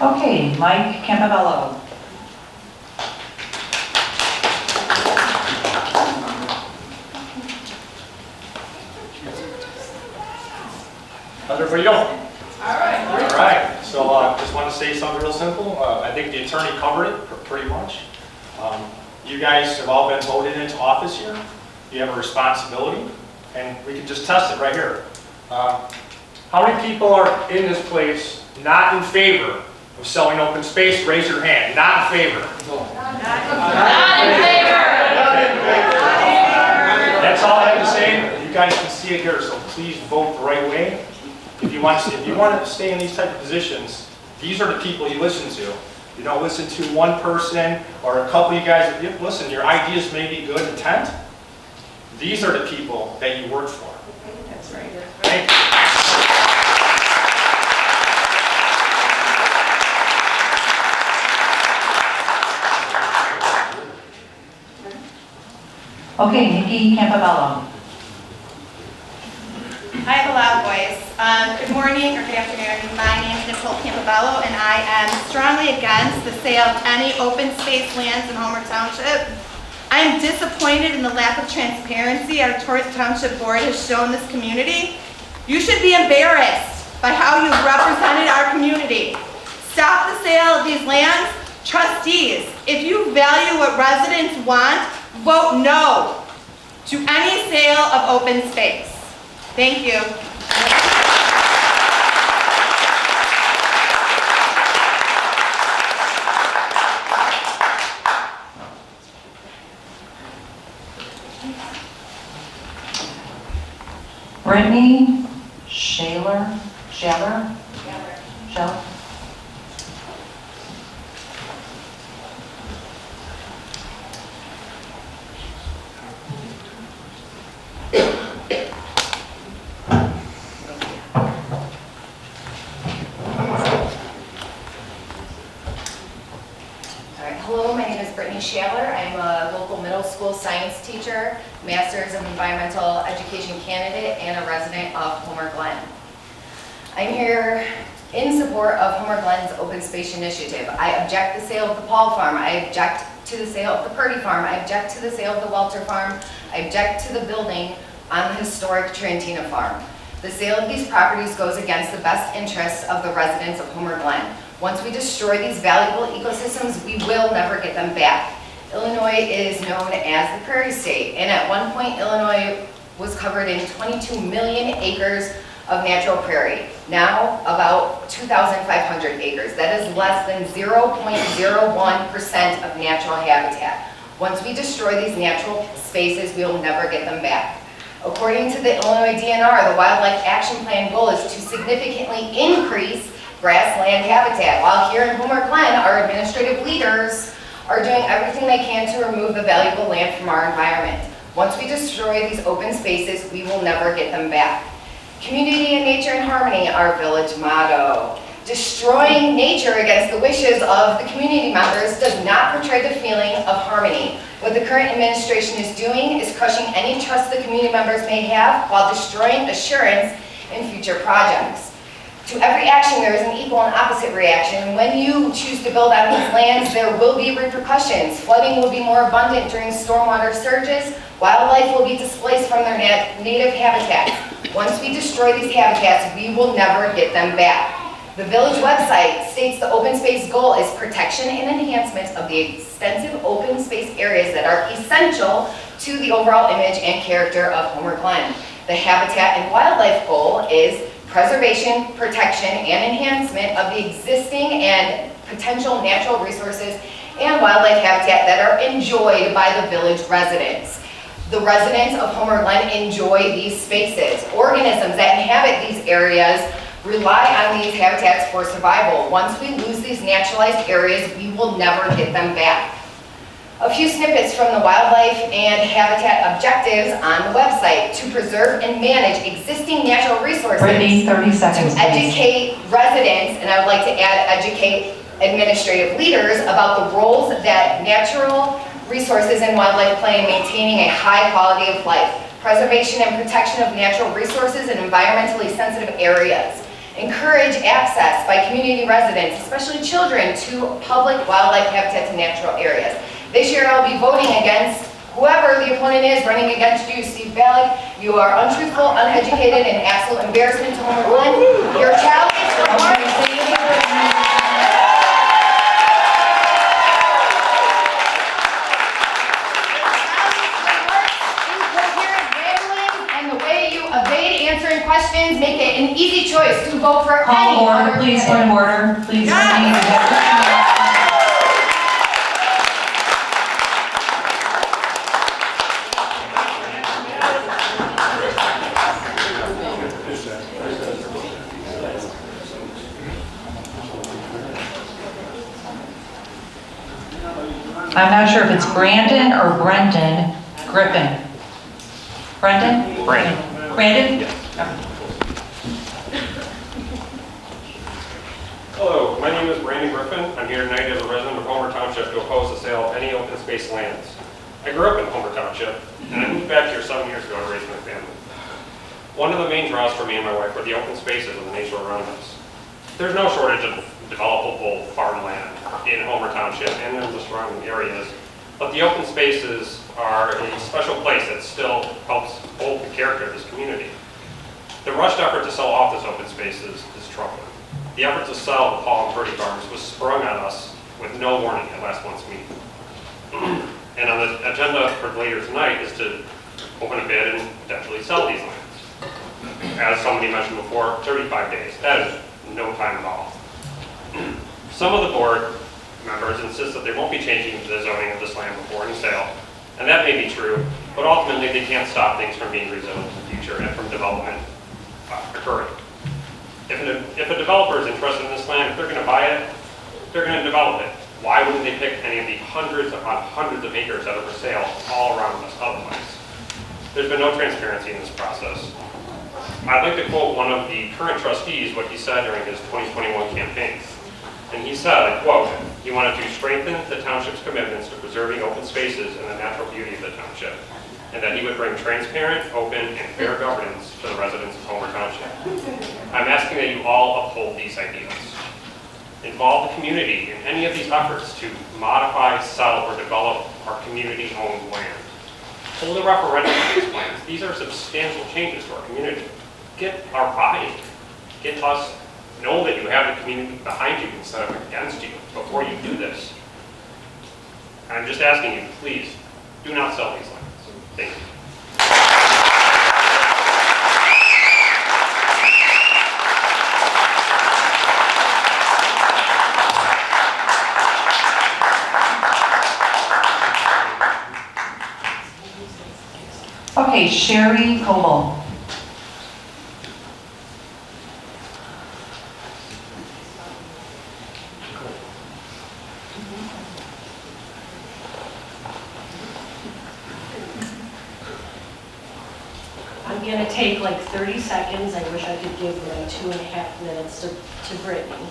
Okay, Mike Campobello. How's everybody doing? All right. All right, so just want to say something real simple. I think the attorney covered it pretty much. You guys have all been voted into office here. You have a responsibility, and we can just test it right here. How many people are in this place not in favor of selling open space? Raise your hand. Not in favor. Not in favor. That's all I have to say. You guys can see it here, so please vote the right way. If you want to stay in these type of positions, these are the people you listen to. You don't listen to one person or a couple of you guys. Listen, your ideas may be good intent. These are the people that you work for. That's right. Thank you. Okay, Nikki Campobello. I have a loud voice. Good morning or good afternoon. My name is Nicole Campobello, and I am strongly against the sale of any open space lands in Homer Township. I am disappointed in the lack of transparency our Township Board has shown this community. You should be embarrassed by how you've represented our community. Stop the sale of these lands. Trustees, if you value what residents want, vote no to any sale of open space. Thank you. Brittany Shaler? Shaler? Hello, my name is Brittany Shaler. I'm a local middle school science teacher, Master's of Environmental Education candidate, and a resident of Homer Glen. I'm here in support of Homer Glen's open space initiative. I object to the sale of the Paul Farm. I object to the sale of the Purdy Farm. I object to the sale of the Welter Farm. I object to the building on the historic Trantina Farm. The sale of these properties goes against the best interests of the residents of Homer Glen. Once we destroy these valuable ecosystems, we will never get them back. Illinois is known as the Prairie State, and at one point, Illinois was covered in 22 million acres of natural prairie. Now, about 2,500 acres. That is less than 0.01% of natural habitat. Once we destroy these natural spaces, we will never get them back. According to the Illinois DNR, the Wildlife Action Plan goal is to significantly increase grassland habitat, while here in Homer Glen, our administrative leaders are doing everything they can to remove the valuable land from our environment. Once we destroy these open spaces, we will never get them back. Community and nature in harmony, our village motto. Destroying nature against the wishes of the community members does not portray the feeling of harmony. What the current administration is doing is crushing any trust the community members may have while destroying assurance in future projects. To every action, there is an equal and opposite reaction. When you choose to build on these lands, there will be repercussions. Flooding will be more abundant during stormwater surges. Wildlife will be displaced from their native habitats. Once we destroy these habitats, we will never get them back. The village website states the open space goal is protection and enhancement of the extensive open space areas that are essential to the overall image and character of Homer Glen. The habitat and wildlife goal is preservation, protection, and enhancement of the existing and potential natural resources and wildlife habitat that are enjoyed by the village residents. The residents of Homer Glen enjoy these spaces. Organisms that inhabit these areas rely on these habitats for survival. Once we lose these naturalized areas, we will never get them back. A few snippets from the wildlife and habitat objectives on the website: to preserve and manage existing natural resources. Brittany, 30 seconds, to educate residents, and I would like to add educate administrative leaders about the roles that natural resources and wildlife play in maintaining a high quality of life. Preservation and protection of natural resources in environmentally sensitive areas. Encourage access by community residents, especially children, to public wildlife habitats and natural areas. This year I'll be voting against Whoever the opponent is running against you, Steve Ballack, you are untruthful, uneducated, and absolute embarrassment to Homer Glen. Your challenge for more evade answering questions, make it an easy choice to vote for Call any order, other please, candidate. point of order, please. I'm not sure if it's Brandon or Brendan Griffin. Brendan? Brandon. Brandon? Hello, my name is Brandon Griffin. I'm here tonight as a resident of Homer Township to oppose the sale of any open space lands. I grew up in Homer Township, and I moved back here 7 years ago to raise my family. One of the main draws for me and my wife were the open spaces and the nature around us. There's no shortage of developable farmland in Homer Township and in the surrounding areas, but the open spaces are a special place that still helps hold the character of this community. The rushed effort to sell off this open spaces is troubling. The effort to sell the Paul and Purdy farms was sprung on us with no warning at last month's meeting. And on the agenda for later tonight is to open a bid and potentially sell these lands. As somebody mentioned before, 35 days. That is no time at all. Some of the board members insist that they won't be changing the zoning of this land before any sale, and that may be true, but ultimately they can't stop things from being rezoned in the future and from development occurring. If a developer is interested in this land, if they're going to buy it, they're going to develop it. Why wouldn't they pick any of the hundreds upon hundreds of acres that are for sale all around us otherwise? There's been no transparency in this process. I'd like to quote one of the current trustees, what he said during his 2021 campaign. And he said, I quote, he wanted to strengthen the township's commitments to preserving open spaces and the natural beauty of the township, and that he would bring transparent, open, and fair governance to the residents of Homer Township. I'm asking that you all uphold these ideas. Involve the community in any of these efforts to modify, sell, or develop our community-owned land. Hold a referendum on these plans. These are substantial changes to our community. Get our buy-in. Get us, know that you have the community behind you instead of against you before you do this. I'm just asking you, please, do not sell these lands. Thank you. Okay, Sherry Coble. I'm going to take like 30 seconds. I wish I could give my 2.5 minutes to Brittany.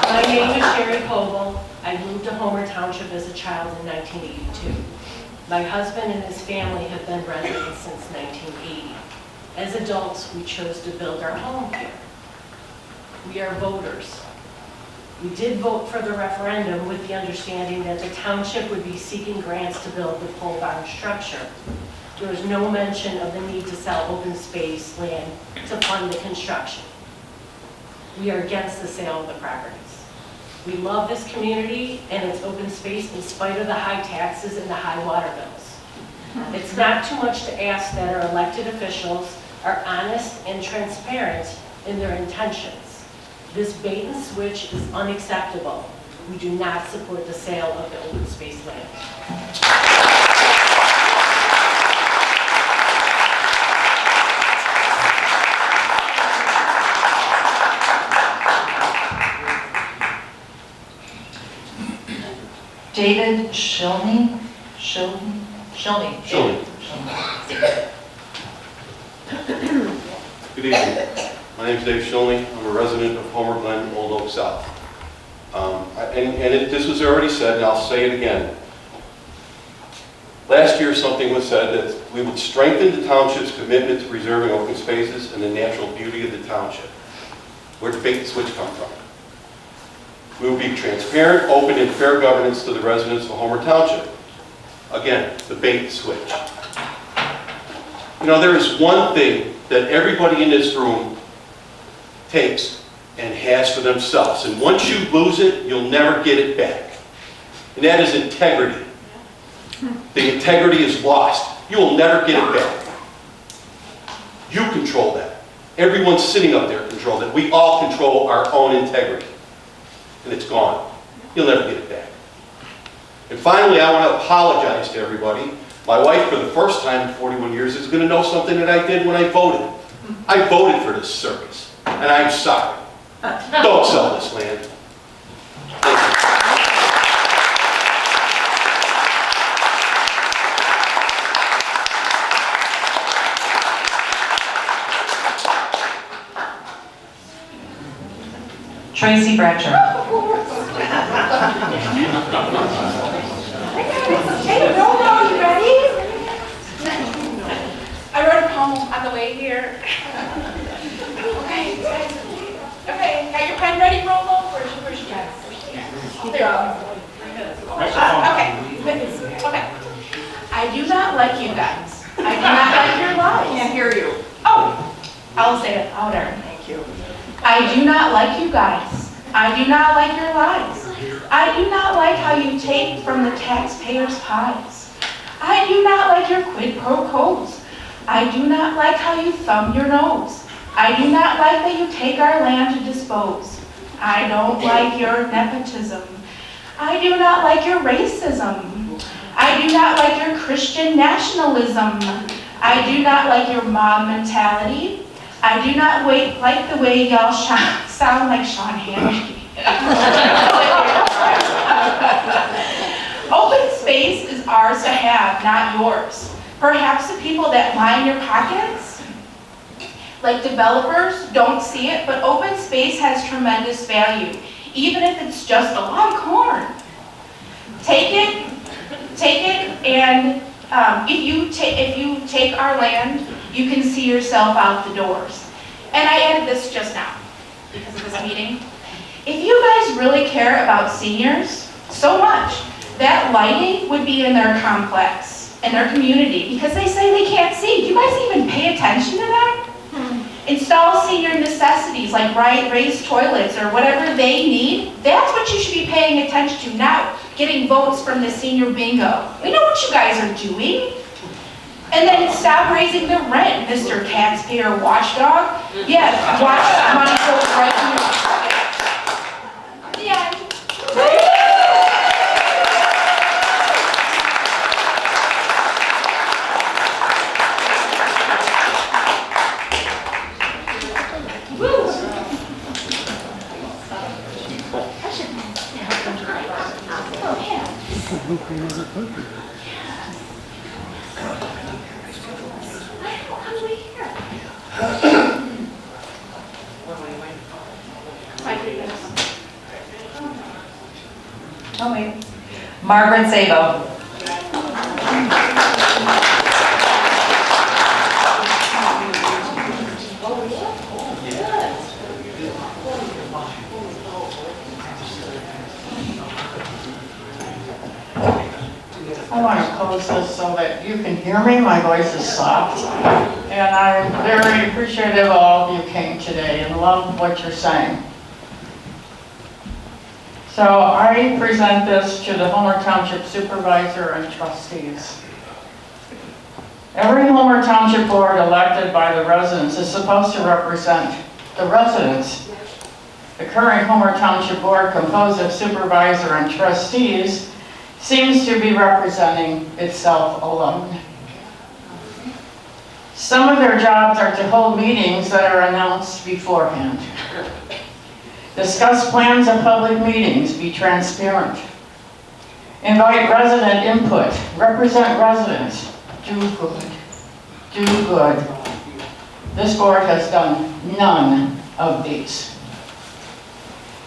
My name is Sherry Coble. I moved to Homer Township as a child in 1982. My husband and his family have been residents since 1980. As adults, we chose to build our home here. We are voters. We did vote for the referendum with the understanding that the township would be seeking grants to build the pole barn structure. There was no mention of the need to sell open space land to fund the construction. We are against the sale of the properties. We love this community and its open space in spite of the high taxes and the high water bills. It's not too much to ask that our elected officials are honest and transparent in their intentions. This bait and switch is unacceptable. We do not support the sale of the open space land. David Shilney. Good evening. My name is Dave Shilney. I'm a resident of Homer Glen, Old Oak South. This was already said, and I'll say it again. Last year, something was said that we would strengthen the township's commitment to preserving open spaces and the natural beauty of the township. Where did bait and switch come from? We will be transparent, open, and fair governance to the residents of Homer Township. Again, the bait and switch. You know, there is one thing that everybody in this room takes and has for themselves. And once you lose it, you'll never get it back. And that is integrity. The integrity is lost. You will never get it back. You control that. Everyone sitting up there controls that. We all control our own integrity. And it's gone. You'll never get it back. And finally, I want to apologize to everybody. My wife, for the first time in 41 years, is going to know something that I did when I voted. I voted for this circus, and I'm sorry. Don't sell this land. Thank you. Tracy Bradshaw. Hey, Rolo, you ready? I wrote a poem on the way here. Okay, got your pen ready, Rolo? Where's your pen? There you go. Okay. I do not like you guys. I do not like your lives. Can't hear you. Oh, I'll say it louder. Thank you. I do not like you guys. I do not like your lies. I do not like how you take from the taxpayers' pies. I do not like your quid pro quos. I do not like how you thumb your nose. I do not like that you take our land to dispose. I don't like your nepotism. I do not like your racism. I do not like your Christian nationalism. I do not like your mob mentality. I do not like the way y'all sound like Sean Hannity. Open space is ours to have, not yours. Perhaps the people that line your pockets, like developers, don't see it, but open space has tremendous value, even if it's just a lot of corn. Take it, and if you take our land, you can see yourself out the doors. And I added this just now because of this meeting. If you guys really care about seniors so much, that lighting would be in their complex, in their community, because they say they can't see. Do you guys even pay attention to that? Install senior necessities like raised toilets or whatever they need. That's what you should be paying attention to now, getting votes from the senior bingo. We know what you guys are doing. And then stop raising the rent, Mr. Taxpayer Watchdog. Yes, watch money go right in your pocket. The end. Oh, wait. Margaret Sabo. I want to close this so that you can hear me. My voice is soft. And I'm very appreciative of all of you came today and love what you're saying. So I present this to the Homer Township Supervisor and Trustees. Every Homer Township board elected by the residents is supposed to represent the residents. The current Homer Township board, composed of supervisor and trustees, seems to be representing itself alone. Some of their jobs are to hold meetings that are announced beforehand. Discuss plans of public meetings, be transparent. Invite resident input, represent residents, do good, do good. This board has done none of these.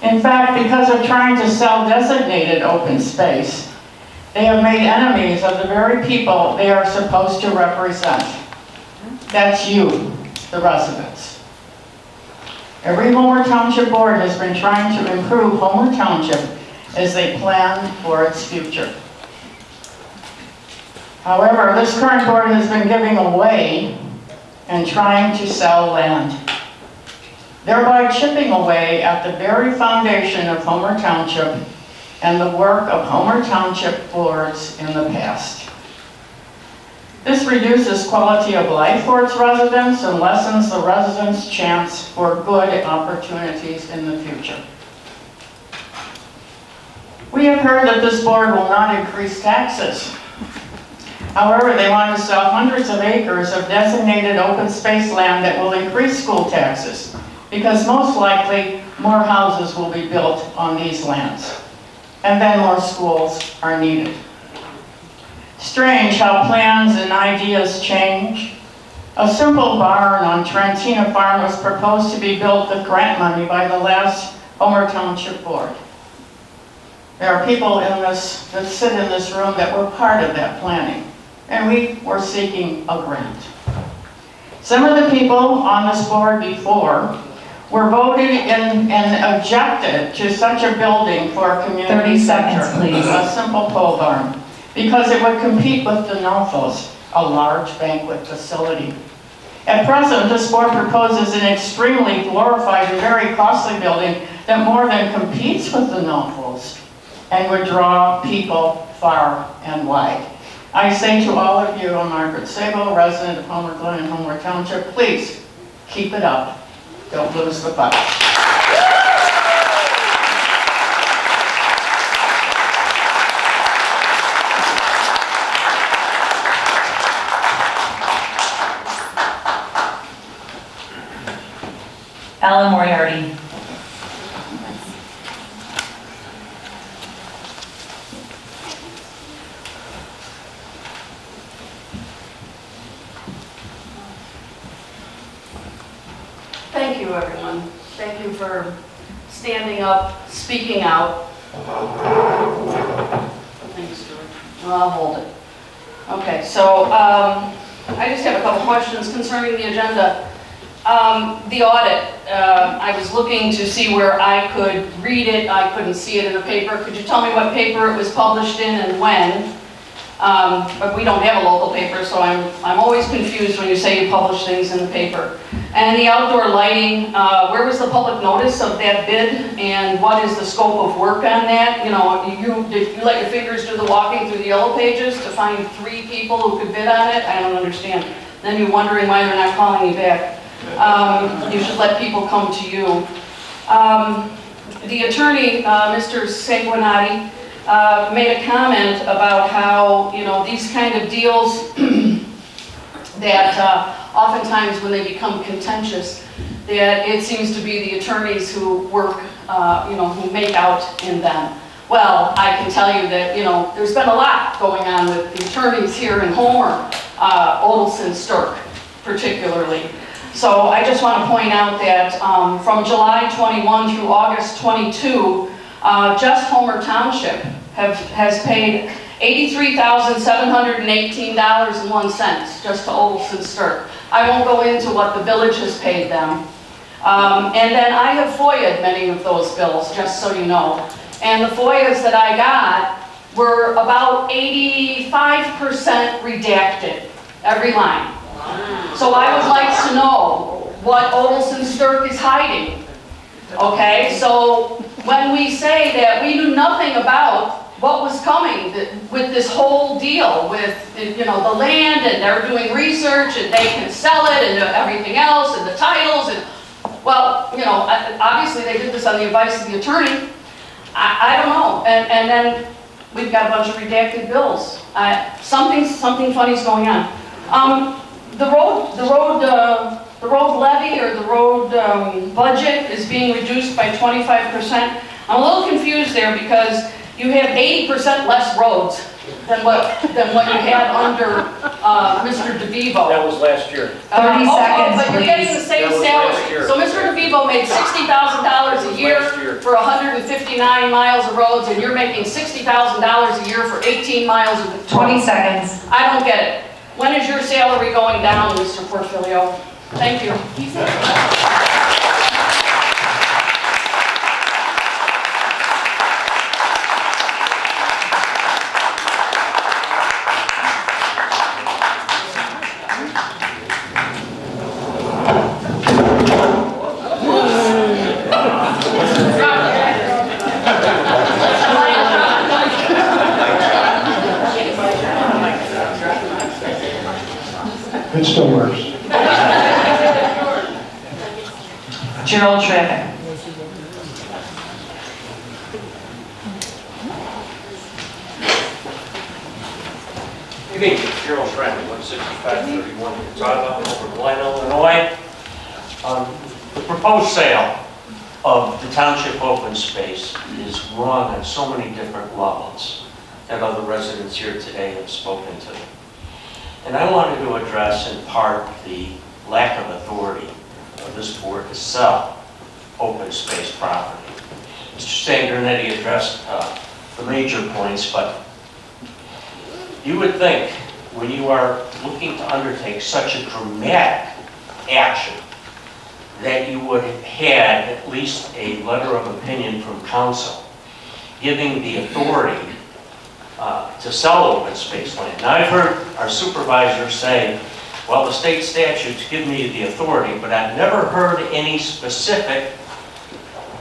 In fact, because of trying to sell designated open space, they have made enemies of the very people they are supposed to represent. That's you, the residents. Every Homer Township board has been trying to improve Homer Township as they plan for its future. However, this current board has been giving away and trying to sell land, thereby chipping away at the very foundation of Homer Township and the work of Homer Township boards in the past. This reduces quality of life for its residents and lessens the residents' chance for good opportunities in the future. We have heard that this board will not increase taxes. However, they want to sell hundreds of acres of designated open space land that will increase school taxes, because most likely more houses will be built on these lands, and then more schools are needed. Strange how plans and ideas change. A simple barn on Trentina Farm was proposed to be built with grant money by the last Homer Township Board. There are people that sit in this room that were part of that planning, and we were seeking a grant. Some of the people on this board before were voted in and objected to such a building for a community 30 seconds, center, please. a simple pole barn, because it would compete with the Nolfos, a large banquet facility. At present, this board proposes an extremely glorified and very costly building that more than competes with the Nolfos and would draw people far and wide. I say to all of you, I'm Margaret Sabo, resident of Homer Glen and Homer Township, please keep it up. Don't lose the fight. Alan Moriarty. Thank you, everyone. Thank you for standing up, speaking out. Thanks, George. Well, I'll hold it. Okay, so I just have a couple questions concerning the agenda. The audit, I was looking to see where I could read it. I couldn't see it in the paper. Could you tell me what paper it was published in and when? But we don't have a local paper, so I'm always confused when you say you publish things in the paper. And the outdoor lighting, where was the public notice of that bid, and what is the scope of work on that? You know, did you let your fingers do the walking through the yellow pages to find 3 people who could bid on it? I don't understand. Then you're wondering why they're not calling you back. You should let people come to you. The attorney, Mr. Sanguinati, made a comment about how, you know, these kind of deals that oftentimes when they become contentious, that it seems to be the attorneys who work, you know, who make out in them. Well, I can tell you that, you know, there's been a lot going on with the attorneys here in Homer, Odelson, Stirk, particularly. So I just want to point out that from July 21 through August 22, just Homer Township has paid $83,718.01 just to Odelson Stirk. I won't go into what the village has paid them. And then I have FOIA'd many of those bills, just so you know. And the FOIAs that I got were about 85% redacted, every line. So I would like to know what Odelson Stirk is hiding. Okay, so when we say that we knew nothing about what was coming with this whole deal with, you know, the land, and they're doing research and they can sell it and everything else and the titles, and well, you know, obviously they did this on the advice of the attorney. I don't know, and then we've got a bunch of redacted bills. Something funny's going on. The road levy or the road budget is being reduced by 25%. I'm a little confused there because you have 80% less roads than what you had under Mr. DeVivo. That was last year. 30 seconds, but you're getting the same That was last year. salary. So Mr. DeVivo made $60,000 a year for 159 miles of roads, and you're making $60,000 a year for 18 miles of 20 seconds. I don't get it. When is your salary going down, Mr. Porfilio? Thank you. It still works. General traffic. Good evening, Gerald Schramm, 16531 Catawba, over in Lino, Illinois. The proposed sale of the township open space is wrong on so many different levels that other residents here today have spoken to. And I wanted to address in part the lack of authority of this board to sell open space property. Mr. Sanguinetti addressed the major points, but you would think when you are looking to undertake such a dramatic action that you would have had at least a letter of opinion from council giving the authority to sell open space land. Now I've heard our supervisor say, well, the state statutes give me the authority, but I've never heard any specific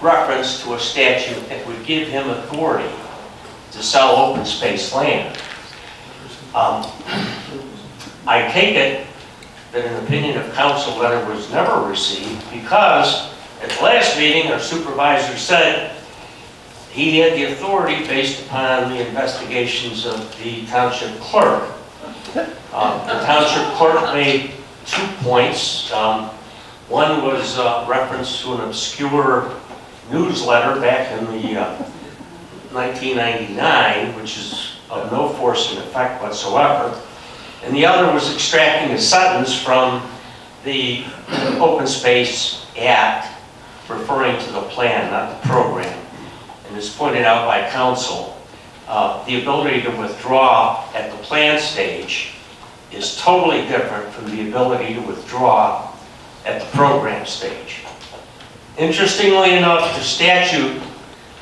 reference to a statute that would give him authority to sell open space land. I take it that an opinion of council letter was never received because at the last meeting, our supervisor said he had the authority based upon the investigations of the township clerk. The township clerk made 2 points. One was reference to an obscure newsletter back in the 1999, which is of no force and effect whatsoever. And the other was extracting a sentence from the Open Space Act referring to the plan, not the program. And as pointed out by council, the ability to withdraw at the plan stage is totally different from the ability to withdraw at the program stage. Interestingly enough, the statute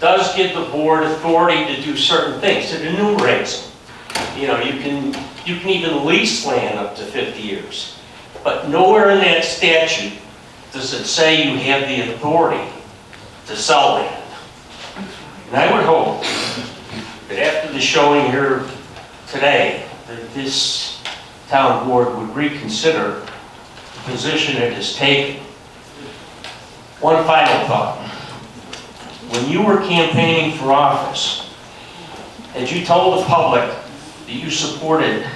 does give the board authority to do certain things. It enumerates them. You know, you can even lease land up to 50 years. But nowhere in that statute does it say you have the authority to sell land. And I would hope that after the showing here today, that this town board would reconsider the position it has taken. One final thought. When you were campaigning for office, had you told the public that you supported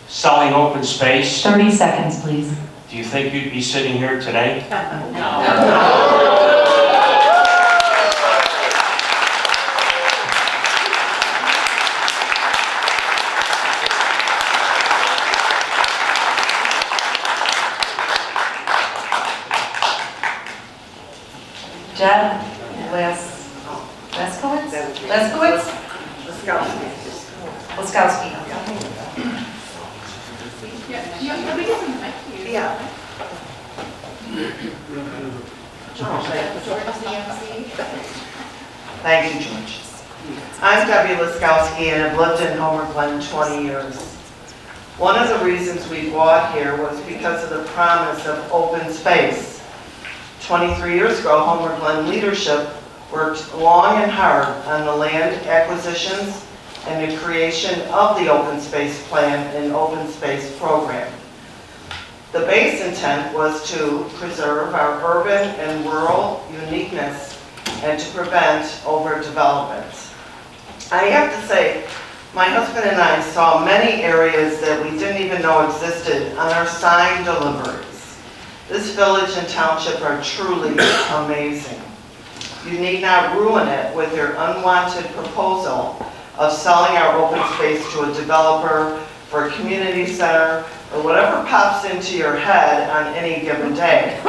selling open space? 30 seconds, please. Do you think you'd be sitting here today? Jed Leskowitz? Laskowski. Yeah. Thank you, George. I'm Debbie Laskowski and I've lived in Homer Glen 20 years. One of the reasons we bought here was because of the promise of open space. 23 years ago, Homer Glen leadership worked long and hard on the land acquisitions and the creation of the open space plan and open space program. The base intent was to preserve our urban and rural uniqueness and to prevent overdevelopment. I have to say, my husband and I saw many areas that we didn't even know existed on our sign deliveries. This village and township are truly amazing. You need not ruin it with your unwanted proposal of selling our open space to a developer for a community center or whatever pops into your head on any given day.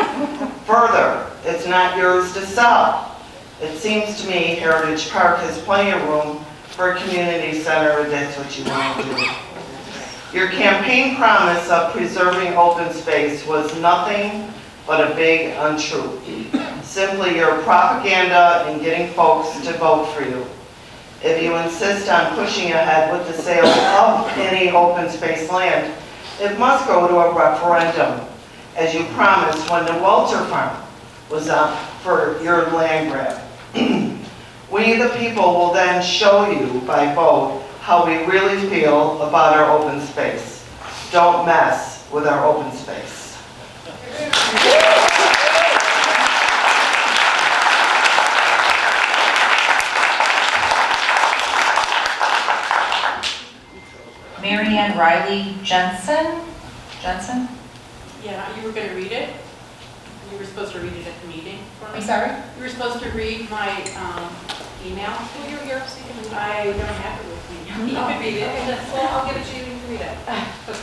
Further, it's not yours to sell. It seems to me Heritage Park has plenty of room for a community center if that's what you want to do. Your campaign promise of preserving open space was nothing but a big untruth. Simply your propaganda in getting folks to vote for you. If you insist on pushing ahead with the sale of any open space land, it must go to a referendum, as you promised when the Walter Farm was up for your land grab. We, the people, will then show you by vote how we really feel about our open space. Don't mess with our open space. Mary Ann Riley Jensen? Yeah, you were going to read it? You were supposed to read it at the meeting for me? I'm sorry? You were supposed to read my email? Well, you're here, so you can read it. I don't have it with me. You can read it. Well, I'll give it to you, you can read it. Give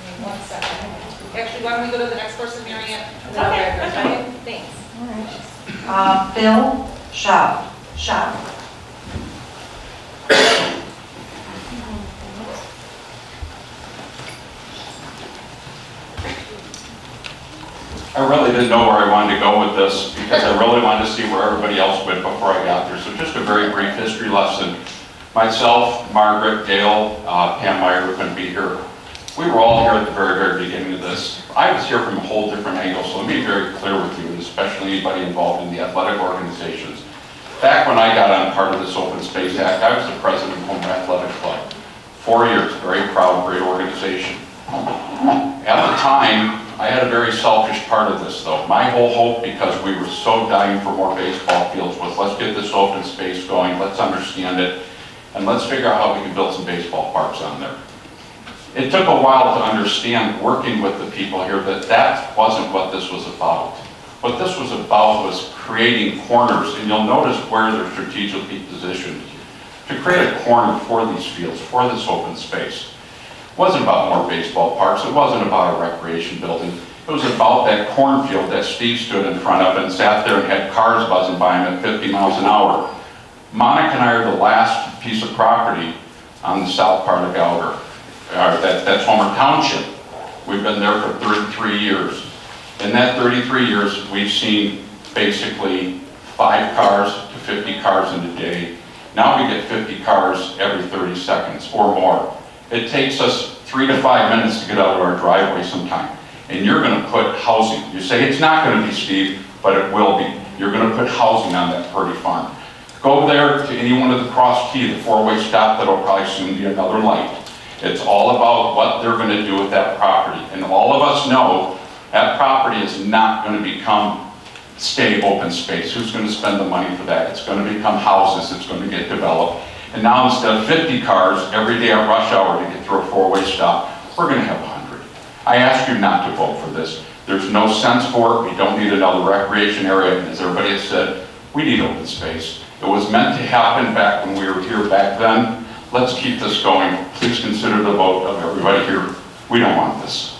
me 1 second. Actually, why don't we go to the next person, Mary Ann? And then I'll grab yours. Okay, thanks. Bill Schaub. I really didn't know where I wanted to go with this because I really wanted to see where everybody else went before I got there. So just a very brief history lesson. Myself, Margaret, Gail, Pam Meyer were going to be here. We were all here at the very, very beginning of this. I was here from a whole different angle, so let me be very clear with you, and especially anybody involved in the athletic organizations. Back when I got on part of this Open Space Act, I was the president of Homer Athletic Club. 4 years, very proud, great organization. At the time, I had a very selfish part of this though. My whole hope, because we were so dying for more baseball fields, was let's get this open space going, let's understand it, and let's figure out how we can build some baseball parks on there. It took a while to understand, working with the people here, that that wasn't what this was about. What this was about was creating corners, and you'll notice where they're strategically positioned, to create a corner for these fields, for this open space. It wasn't about more baseball parks, it wasn't about a recreation building. It was about that cornfield that Steve stood in front of and sat there and had cars buzzing by him at 50 miles an hour. Monica and I are the last piece of property on the south part of Gallagher. That's Homer Township. We've been there for 33 years. In that 33 years, we've seen basically 5 cars to 50 cars in a day. Now we get 50 cars every 30 seconds or more. It takes us 3 to 5 minutes to get out of our driveway sometime. And you're going to put housing. You say it's not going to be, Steve, but it will be. You're going to put housing on that Purdy farm. Go there to any one of the cross T, the 4-way stop that'll probably soon be another light. It's all about what they're going to do with that property. And all of us know that property is not going to become stay open space. Who's going to spend the money for that? It's going to become houses. It's going to get developed. And now instead of 50 cars every day at rush hour to get through a 4-way stop, we're going to have 100. I ask you not to vote for this. There's no sense for it. We don't need another recreation area. And as everybody has said, we need open space. It was meant to happen back when we were here back then. Let's keep this going. Please consider the vote of everybody here. We don't want this.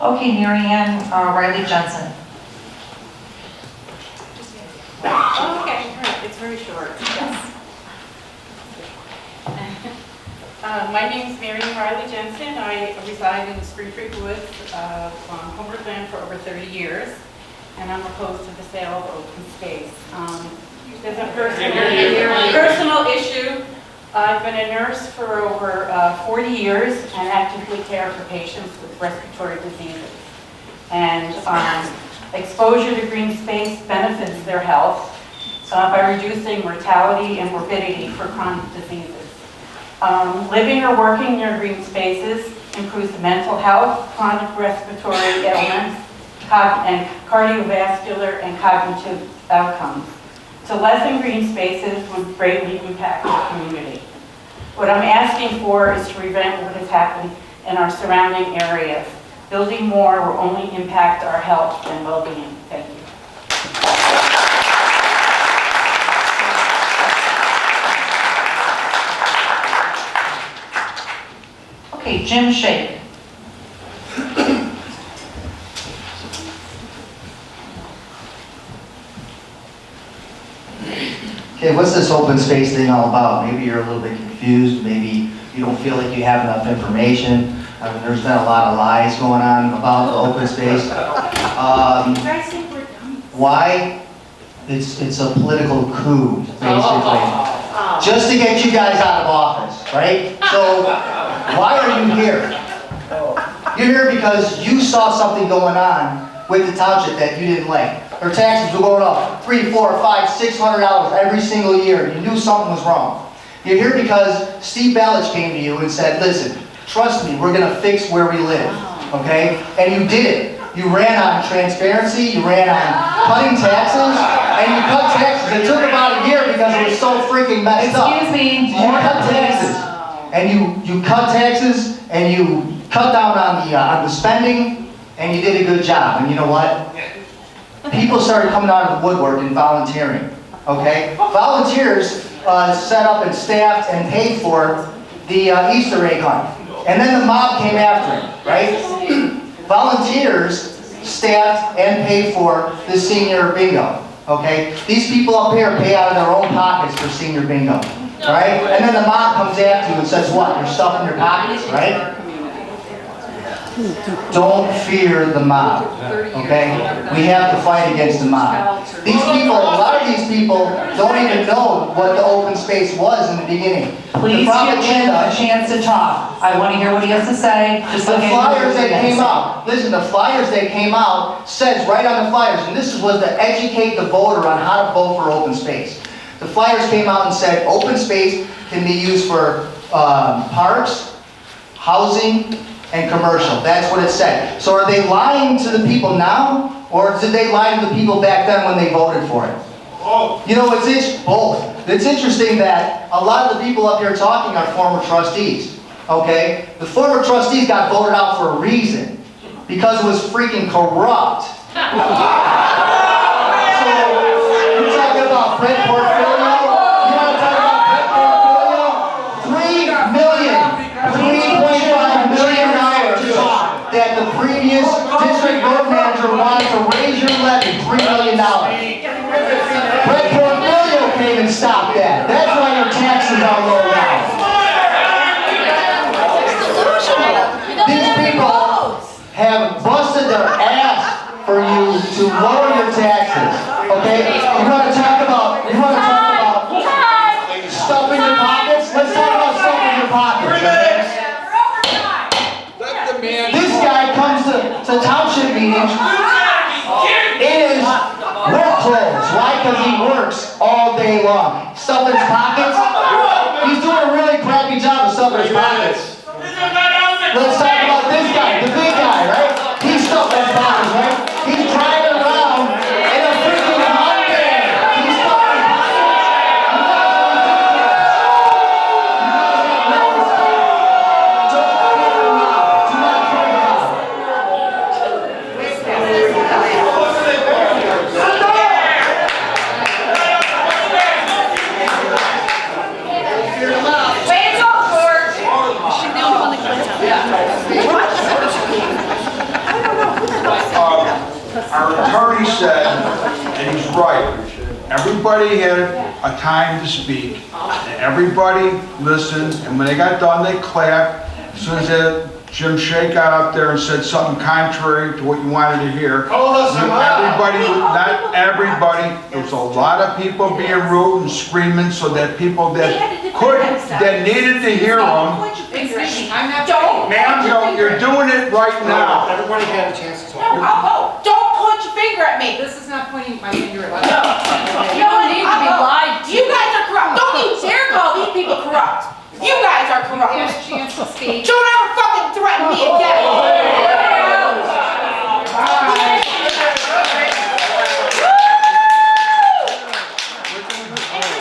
Okay, Mary Ann Riley Jensen. Oh, okay, all right, it's very short. Yes. My name is Mary Ann Riley Jensen. I reside in Spring Creek Woods on Homer land for over 30 years, and I'm opposed to the sale of open space. There's a personal issue. I've been a nurse for over 40 years and actively care for patients with respiratory diseases. And exposure to green space benefits their health by reducing mortality and morbidity for chronic diseases. Living or working near green spaces improves mental health, chronic respiratory ailments, and cardiovascular and cognitive outcomes. To lessen green spaces would greatly impact our community. What I'm asking for is to prevent what has happened in our surrounding areas. Building more will only impact our health and well-being. Thank you. Okay, Jim Shake. Okay, what's this open space thing all about? Maybe you're a little bit confused, maybe you don't feel like you have enough information. I mean, there's been a lot of lies going on about the open space. Why? It's a political coup, basically. Just to get you guys out of office, right? So, why are you here? You're here because you saw something going on with the township that you didn't like. Their taxes were going up $300, $400, $500, $600 every single year. You knew something was wrong. You're here because Steve Ballich came to you and said, listen, trust me, we're gonna fix where we live, okay? And you did it. You ran on transparency, you ran on cutting taxes, and you cut taxes. It took about a year because it was so freaking messed up. Excuse me. You cut taxes, and you cut taxes, and you cut down on the spending, and you did a good job. And you know what? People started coming out of the woodwork and volunteering, okay? Volunteers set up and staffed and paid for the Easter egg hunt. And then the mob came after him, right? Volunteers staffed and paid for the senior bingo, okay? These people up here pay out of their own pockets for senior bingo, all right? And then the mob comes after you and says, what, you're stuffing your pockets, right? Don't fear the mob, okay? We have to fight against the mob. These people, a lot of these people don't even know what the open space was in the beginning. Please give him a chance to talk. I want to hear what he has to say. Just The look at flyers what he that has to came say. out, listen, the flyers that came out says right on the flyers, and this was to educate the voter on how to vote for open space. The flyers came out and said open space can be used for parks, housing, and commercial. That's what it said. So are they lying to the people now, or did they lie to the people back then when they voted for it? You know, it's both. It's interesting that a lot of the people up here talking are former trustees, okay? The former trustees got voted out for a reason, because it was freaking corrupt. So, you're talking about Fred Portfolio? You want to talk about Fred Portfolio? $3 million, $3.5 million that the previous district road manager wanted to raise your levy, $3 million. Fred Portfolio came and stopped that. That's why your taxes are low now. These people have busted their ass for you to lower your taxes. Okay? You want to talk about stuffing your pockets? Let's talk about stuffing your pockets. Okay? This guy comes to township meetings in his work clothes. Why? Because he works all day long. Stuffing his pockets. He's doing a really crappy job of stuffing his pockets. Let's talk about this guy, the big guy, right? He's stuffing his pockets, right? He's driving around in a freaking Hyundai. He's stuffing his Our attorney said, and he's right, everybody had a time to speak, and everybody listened, and when they got done, they clapped. As soon as Jim Shea got up there and said something contrary to what you wanted to hear, not everybody, there was a lot of people being rude and screaming so that people that needed to hear them. Ma'am, you're doing it right now. Everybody had a chance to talk. Don't point your finger at me. This is not pointing my finger at You don't need to be lied to. You guys are corrupt. Don't you dare call these people corrupt. You guys are corrupt. He has a chance to speak. Don't ever fucking threaten me again.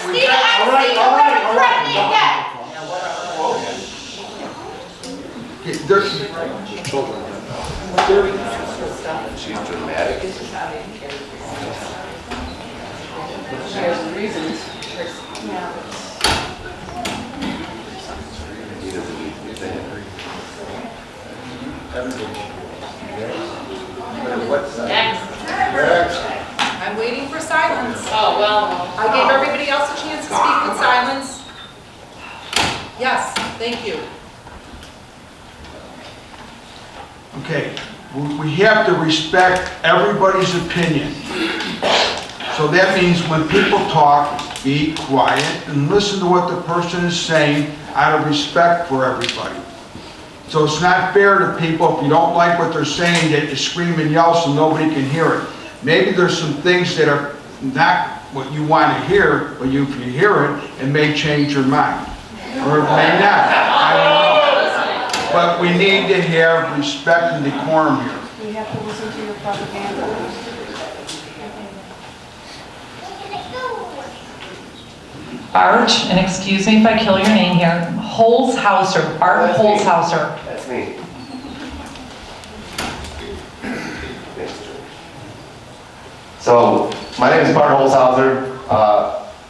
Christina, I see you ever threaten me again. She's dramatic. There's reasons. I'm waiting for silence. Oh, well. I gave everybody else a chance to speak with silence. Yes, thank you. Okay, we have to respect everybody's opinion. So that means when people talk, be quiet and listen to what the person is saying out of respect for everybody. So it's not fair to people, if you don't like what they're saying, that you scream and yell so nobody can hear it. Maybe there's some things that are not what you want to hear, but if you hear it, it may change your mind. Or it may not, I don't know. But we need to have respect and decorum here. We have to listen to your propaganda. Art, and excuse me if I kill your name here, Holzhauser, Art Holzhauser. That's me. So, my name is Bart Holzhauser.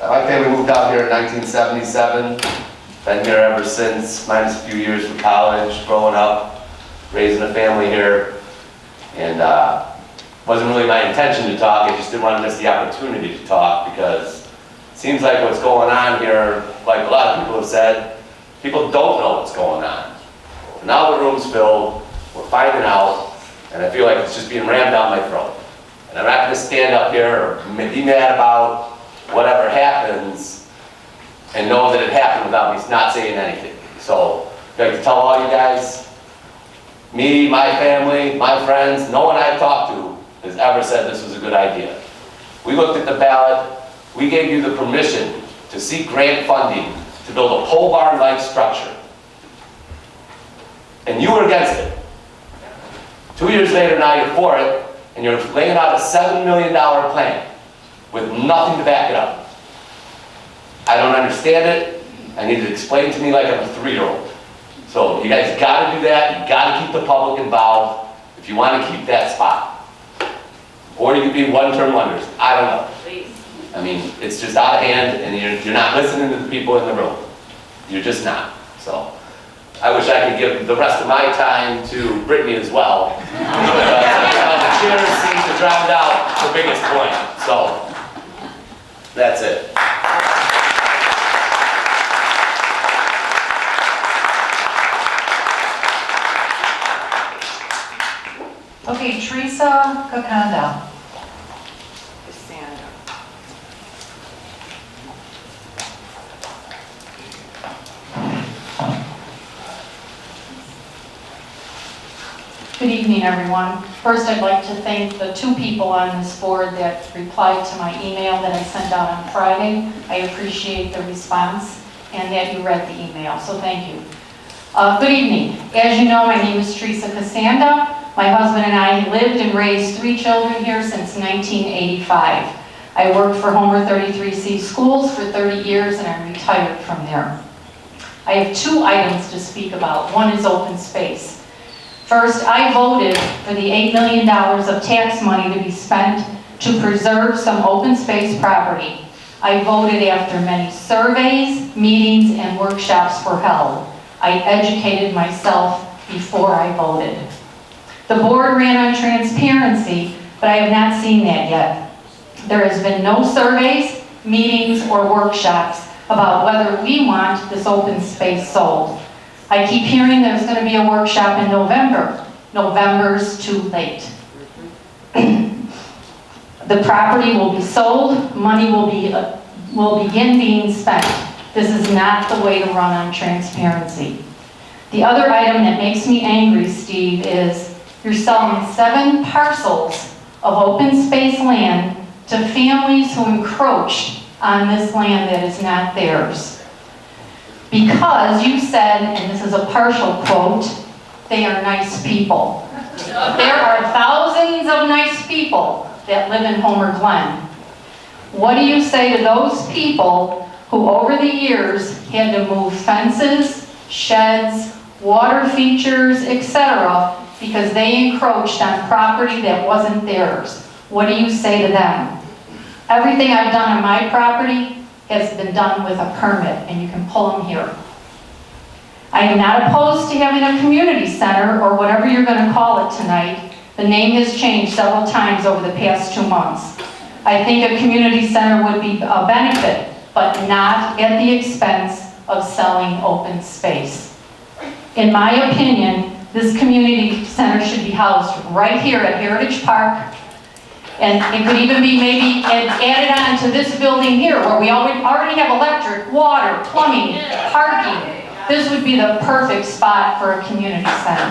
My family moved out here in 1977. Been here ever since, minus a few years for college, growing up, raising a family here. And wasn't really my intention to talk, I just didn't want to miss the opportunity to talk because it seems like what's going on here, like a lot of people have said, people don't know what's going on. Now the room's filled, we're finding out, and I feel like it's just being rammed down my throat. And I'm not going to stand up here or be mad about whatever happens and know that it happened without me not saying anything. So I'd like to tell all you guys, me, my family, my friends, no one I've talked to has ever said this was a good idea. We looked at the ballot, we gave you the permission to seek grant funding to build a pole barn-like structure. And you were against it. 2 years later, now you're for it, and you're laying out a $7 million plan with nothing to back it up. I don't understand it. I need it explained to me like I'm a 3-year-old. So you guys gotta do that. You gotta keep the public involved if you want to keep that spot. Or you could be one-term wonders. I don't know. I mean, it's just out of hand, and you're not listening to the people in the room. You're just not. So I wish I could give the rest of my time to Brittany as well. The chairs seem to drown out the biggest point. So that's it. Okay, Teresa Kakanda. Good evening, everyone. First, I'd like to thank the 2 people on this board that replied to my email that I sent out on Friday. I appreciate the response and that you read the email, so thank you. Good evening. As you know, my name is Teresa Casanda. My husband and I lived and raised 3 children here since 1985. I worked for Homer 33C Schools for 30 years and I'm retired from there. I have 2 items to speak about. One is open space. First, I voted for the $8 million of tax money to be spent to preserve some open space property. I voted after many surveys, meetings, and workshops were held. I educated myself before I voted. The board ran on transparency, but I have not seen that yet. There has been no surveys, meetings, or workshops about whether we want this open space sold. I keep hearing there's going to be a workshop in November. November's too late. The property will be sold, money will begin being spent. This is not the way to run on transparency. The other item that makes me angry, Steve, is you're selling 7 parcels of open space land to families who encroached on this land that is not theirs. Because you said, and this is a partial quote, they are nice people. There are thousands of nice people that live in Homer Glen. What do you say to those people who over the years had to move fences, sheds, water features, etc. because they encroached on property that wasn't theirs? What do you say to them? Everything I've done on my property has been done with a permit, and you can pull them here. I am not opposed to having a community center, or whatever you're going to call it tonight. The name has changed several times over the past 2 months. I think a community center would be a benefit, but not at the expense of selling open space. In my opinion, this community center should be housed right here at Heritage Park. And it could even be maybe added on to this building here where we already have electric, water, plumbing, parking. this would be the perfect spot for a community center.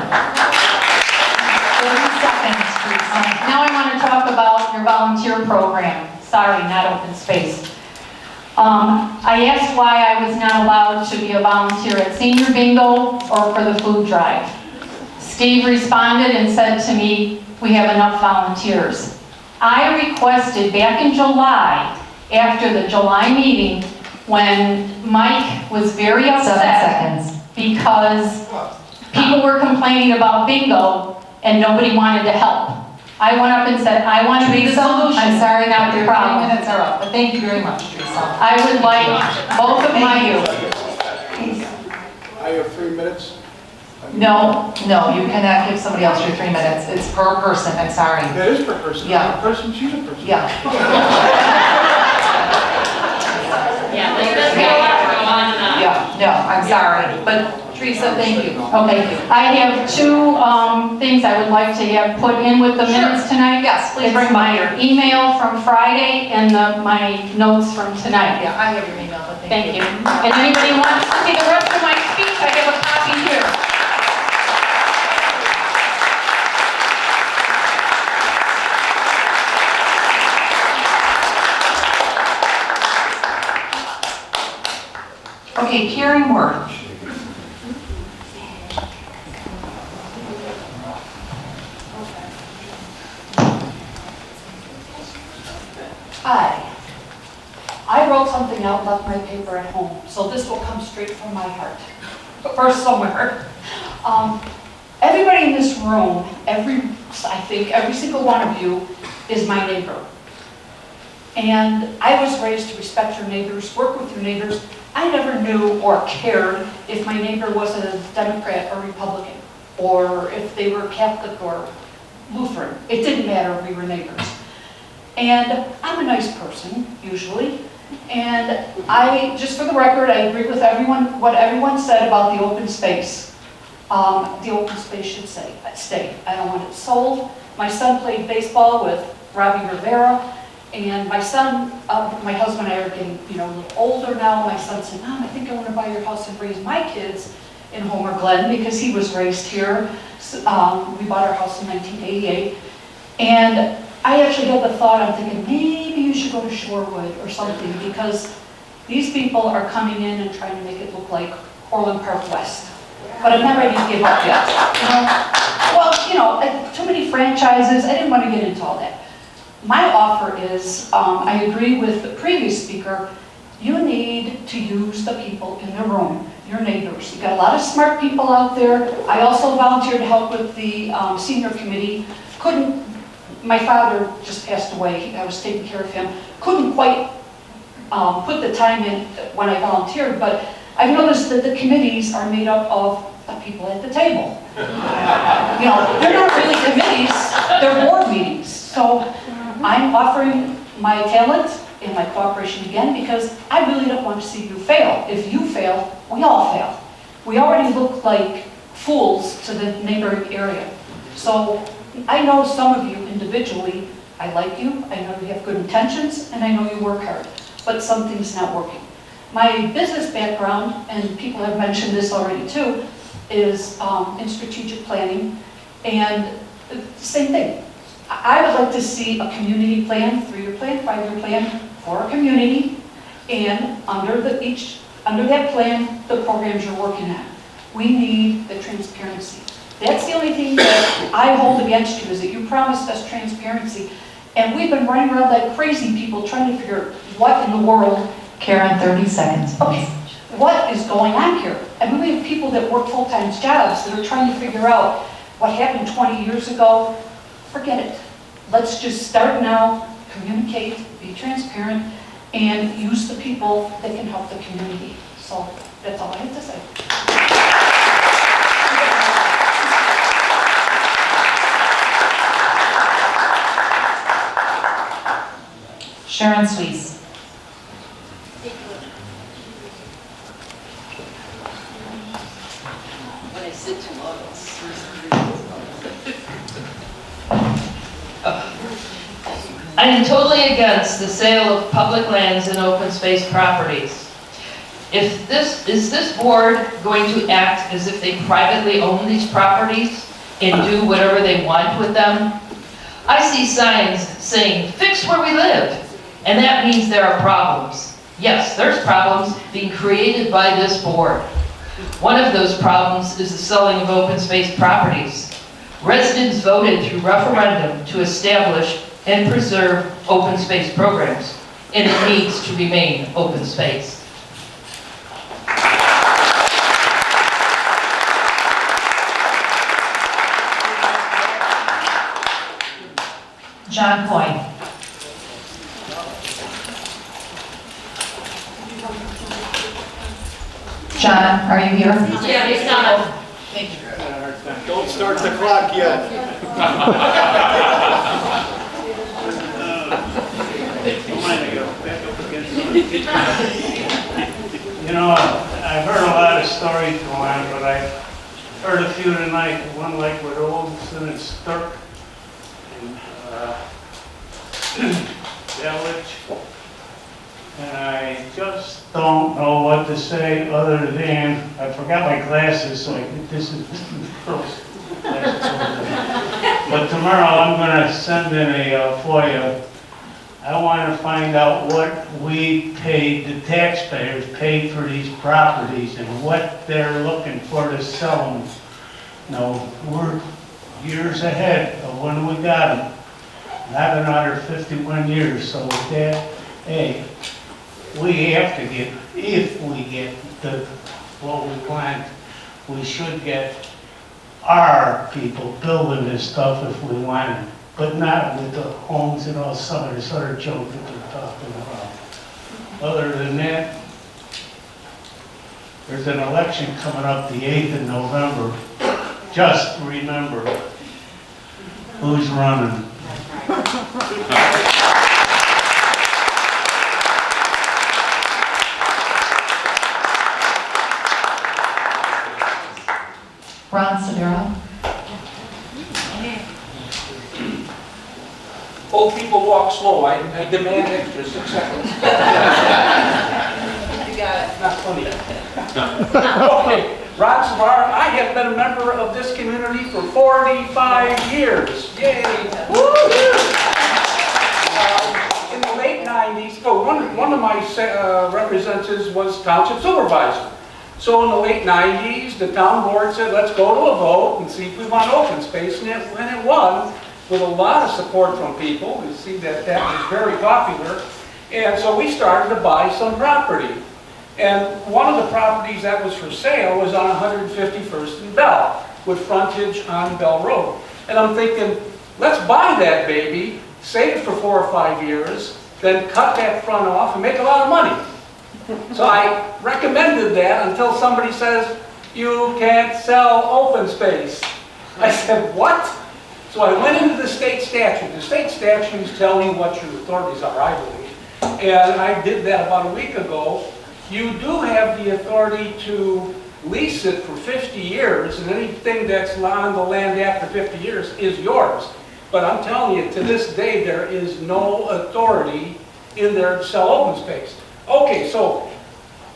30 seconds, Teresa. Now I want to talk about your volunteer program. Sorry, not open space. I asked why I was not allowed to be a volunteer at senior bingo or for the food drive. Steve responded and said to me, we have enough volunteers. I requested back in July, after the July meeting, when Mike was very upset because people were complaining about bingo and nobody wanted to help. I went up and said, I want to be the solution. I'm sorry, now your 3 Problem. minutes are up, but thank you very much, Teresa. I would like both of my, I have 3 minutes. no, you cannot give somebody else your 3 minutes. It's per person, I'm sorry. That is per person. Yeah. I'm a person, she's a person. Yeah. Yeah, no, I'm sorry, but Teresa, thank you. okay. I have 2 things I would like to have put in with the minutes tonight. Yes, please It's bring my them email from Friday and my notes from tonight. Yeah, I have your email, but Thank you. And anybody wants to see the rest of my speech, I have a copy here. Okay, hearing word. Hi. I wrote something out, left my paper at home, so this will come straight from my heart, or somewhere. Everybody in this room, I think every single one of you is my neighbor. And I was raised to respect your neighbors, work with your neighbors. I never knew or cared if my neighbor was a Democrat or Republican, or if they were Catholic or Lutheran. It didn't matter, we were neighbors. And I'm a nice person, usually. And just for the record, I agree with what everyone said about the open space. The open space should stay. I don't want it sold. My son played baseball with Robbie Rivera. And my son, my husband and I are getting, a little older now. My son said, Mom, I think I want to buy your house and raise my kids in Homer Glen because he was raised here. So, we bought our house in 1988. And I actually had the thought, I'm thinking, maybe you should go to Shorewood or something because these people are coming in and trying to make it look like Orland Park West. But I'm not ready to give up yet. Well, too many franchises. I didn't want to get into all that. My offer is, I agree with the previous speaker, you need to use the people in the room, your neighbors. You've got a lot of smart people out there. I also volunteered to help with the senior committee. My father just passed away. I was taking care of him. Couldn't quite put the time in when I volunteered, but I've noticed that the committees are made up of the people at the table. They're not really committees, they're board meetings. So I'm offering my talent and my cooperation again because I really don't want to see you fail. If you fail, we all fail. We already look like fools to the neighboring area. So I know some of you individually, I like you, I know you have good intentions, and I know you work hard, but something's not working. My business background, and people have mentioned this already too, is in strategic planning, and same thing. I would like to see a community plan, 3-year plan, 5-year plan for a community, and under that plan, the programs you're working on. We need the transparency. That's the only thing that I hold against you, is that you promised us transparency, and we've been running around like crazy people trying to figure out what in the world. Karen, 30 seconds, please. Okay, what is going on here? I mean, we have people that work full-time jobs that are trying to figure out what happened 20 years ago. Forget it. Let's just start now, communicate, be transparent, and use the people that can help the community. So that's all I have to say. Sharon Swees. When I sit too long, I am totally against the sale of public lands and open space properties. Is this board going to act as if they privately own these properties and do whatever they want with them? I see signs saying, fix where we live, and that means there are problems. Yes, there's problems being created by this board. One of those problems is the selling of open space properties. Residents voted through referendum to establish and preserve open space programs, and it needs to remain open space. John Coyne. John, are you here? Yeah, he's coming. Don't start the clock yet. You know, I've heard a lot of stories going on, but I've heard a few tonight. One like with Olson and Sturk and Village. And I just don't know what to say other than, I forgot my glasses, so this is girls' glasses. But tomorrow I'm gonna send in a FOIA. I want to find out what we paid, the taxpayers paid for these properties and what they're looking for to sell them. No, we're years ahead of when we got them. And I've been out here 51 years, so with that, hey, we have to get, if we get what we want, we should get our people building this stuff if we want it. But not with the homes and all some of this other junk that they're talking about. Other than that, there's an election coming up the 8th of November. Just remember who's running. Ron Sedero. Old people walk slow. I demand extra 6 seconds. You got it. Not funny. Okay, Ron Savar, I have been a member of this community for 45 years. Yay! Woo! In the late 90s, one of my representatives was township supervisor. So in the late 90s, the town board said, let's go to a vote and see if we want open space, and it won with a lot of support from people. We see that was very popular. And so we started to buy some property. And one of the properties that was for sale was on 151st and Bell, with frontage on Bell Road. And I'm thinking, let's buy that baby, save it for 4 or 5 years, then cut that front off and make a lot of money. So I recommended that until somebody says, you can't sell open space. I said, what? So I went into the state statute. The state statutes tell you what your authorities are, I believe. And I did that about a week ago. You do have the authority to lease it for 50 years, and anything that's on the land after 50 years is yours. But I'm telling you, to this day, there is no authority in there to sell open space. Okay, so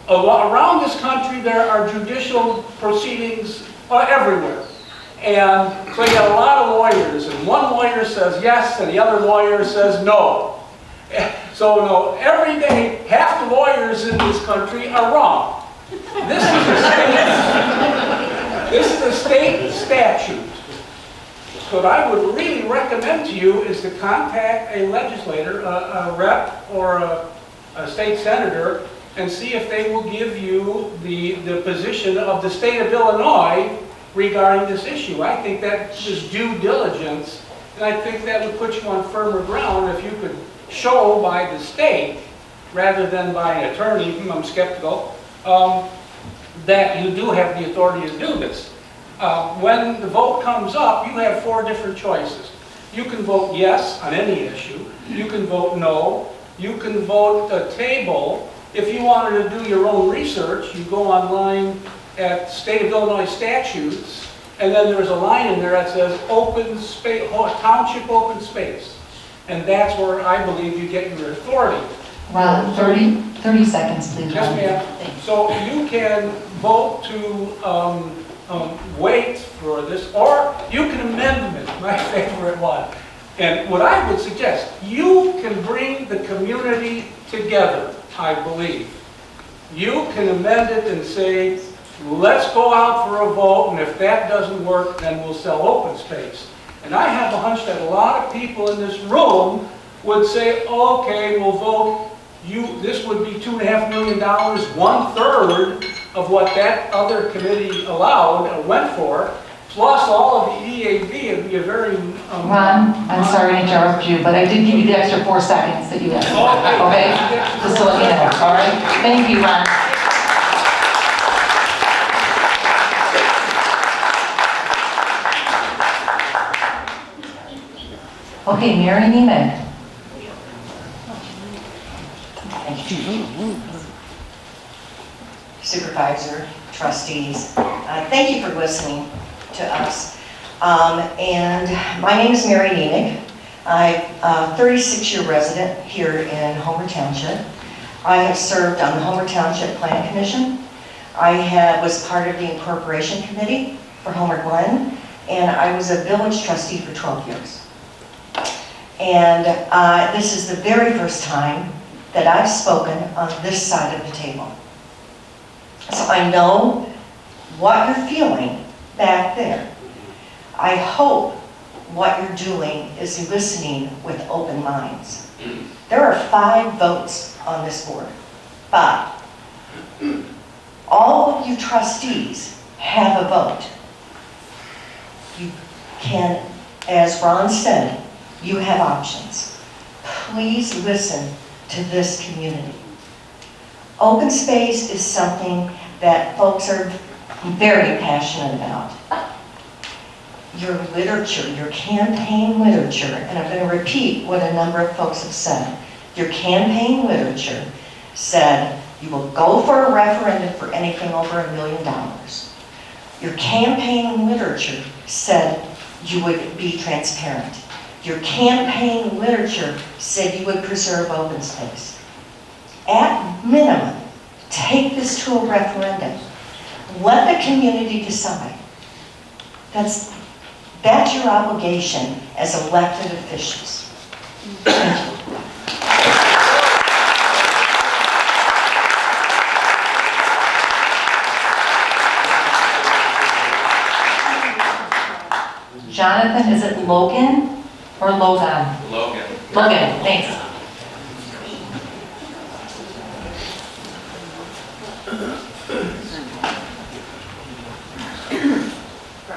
around this country, there are judicial proceedings everywhere. And so you got a lot of lawyers, and one lawyer says yes, and the other lawyer says no. So no, every day, half the lawyers in this country are wrong. This is a state statute. So what I would really recommend to you is to contact a legislator, a rep, or a state senator, and see if they will give you the position of the state of Illinois regarding this issue. I think that is due diligence, and I think that would put you on firmer ground if you could show by the state, rather than by an attorney, I'm skeptical, that you do have the authority to do this. When the vote comes up, you have 4 different choices. You can vote yes on any issue. You can vote no. You can vote a table. If you wanted to do your own research, you go online at State of Illinois statutes, and then there's a line in there that says open space, township open space. And that's where I believe you get your authority. Ron, 30 seconds, please. Yes, Ron. ma'am. So you can vote to wait for this, or you can amend it, my favorite one. And what I would suggest, you can bring the community together, I believe. You can amend it and say, let's go out for a vote, and if that doesn't work, then we'll sell open space. And I have a hunch that a lot of people in this room would say, okay, we'll vote. This would be $2.5 million, 1/3 of what that other committee allowed or went for, plus all of the EAV. It'd be a very... Ron, I'm sorry to interrupt you, but I did give you the extra 4 seconds that you had. Okay? Just to let you know, all right? Thank you, Ron. Okay, Mary Nemec. Supervisor, trustees, thank you for listening to us. And my name is Mary Nemec. I'm a 36-year resident here in Homer Township. I have served on the Homer Township Planning Commission. I was part of the incorporation committee for Homer Glen, and I was a village trustee for 12 years. And this is the very first time that I've spoken on this side of the table. So I know what you're feeling back there. I hope what you're doing is listening with open minds. There are 5 votes on this board. 5. All of you trustees have a vote. You can, as Ron said, you have options. Please listen to this community. Open space is something that folks are very passionate about. Your literature, your campaign literature, and I'm going to repeat what a number of folks have said. Your campaign literature said you will go for a referendum for anything over $1 million. Your campaign literature said you would be transparent. Your campaign literature said you would preserve open space. At minimum, take this to a referendum. Let the community decide. That's your obligation as elected officials. Thank you. Jonathan, is it Logan or Logan? Logan. Logan, thanks.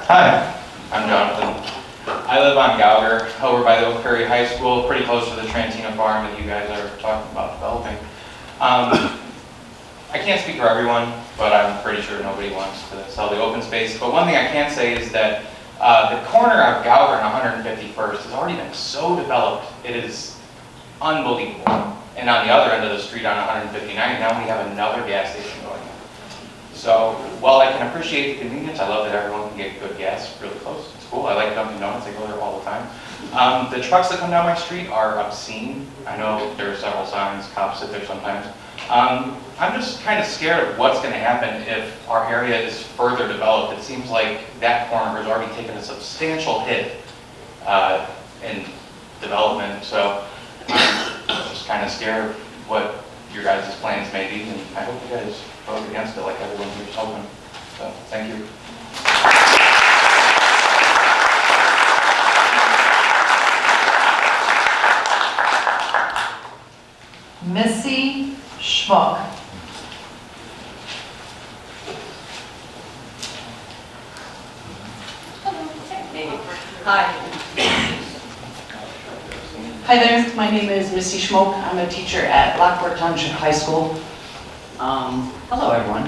Hi, I'm Jonathan. I live on Gauger, over by the Oak Prairie High School, pretty close to the Trantina farm that you guys are talking about developing. I can't speak for everyone, but I'm pretty sure nobody wants to sell the open space. But one thing I can say is that the corner of Gauger and 151st has already been so developed, it is unbelievable. And on the other end of the street on 159, now we have another gas station going in. So while I can appreciate the convenience, I love that everyone can get good gas really close. It's cool. I like Dunkin' Donuts. I go there all the time. The trucks that come down my street are obscene. I know there are several signs, cops sit there sometimes. I'm just kind of scared of what's going to happen if our area is further developed. It seems like that corner has already taken a substantial hit in development. So I'm just kind of scared of what your guys' plans may be, and I hope you guys vote against it like everyone here's hoping. So, thank you. Missy Schmuck. Hi. Hi there, my name is Missy Schmoke. I'm a teacher at Lockport Township High School. Hello everyone.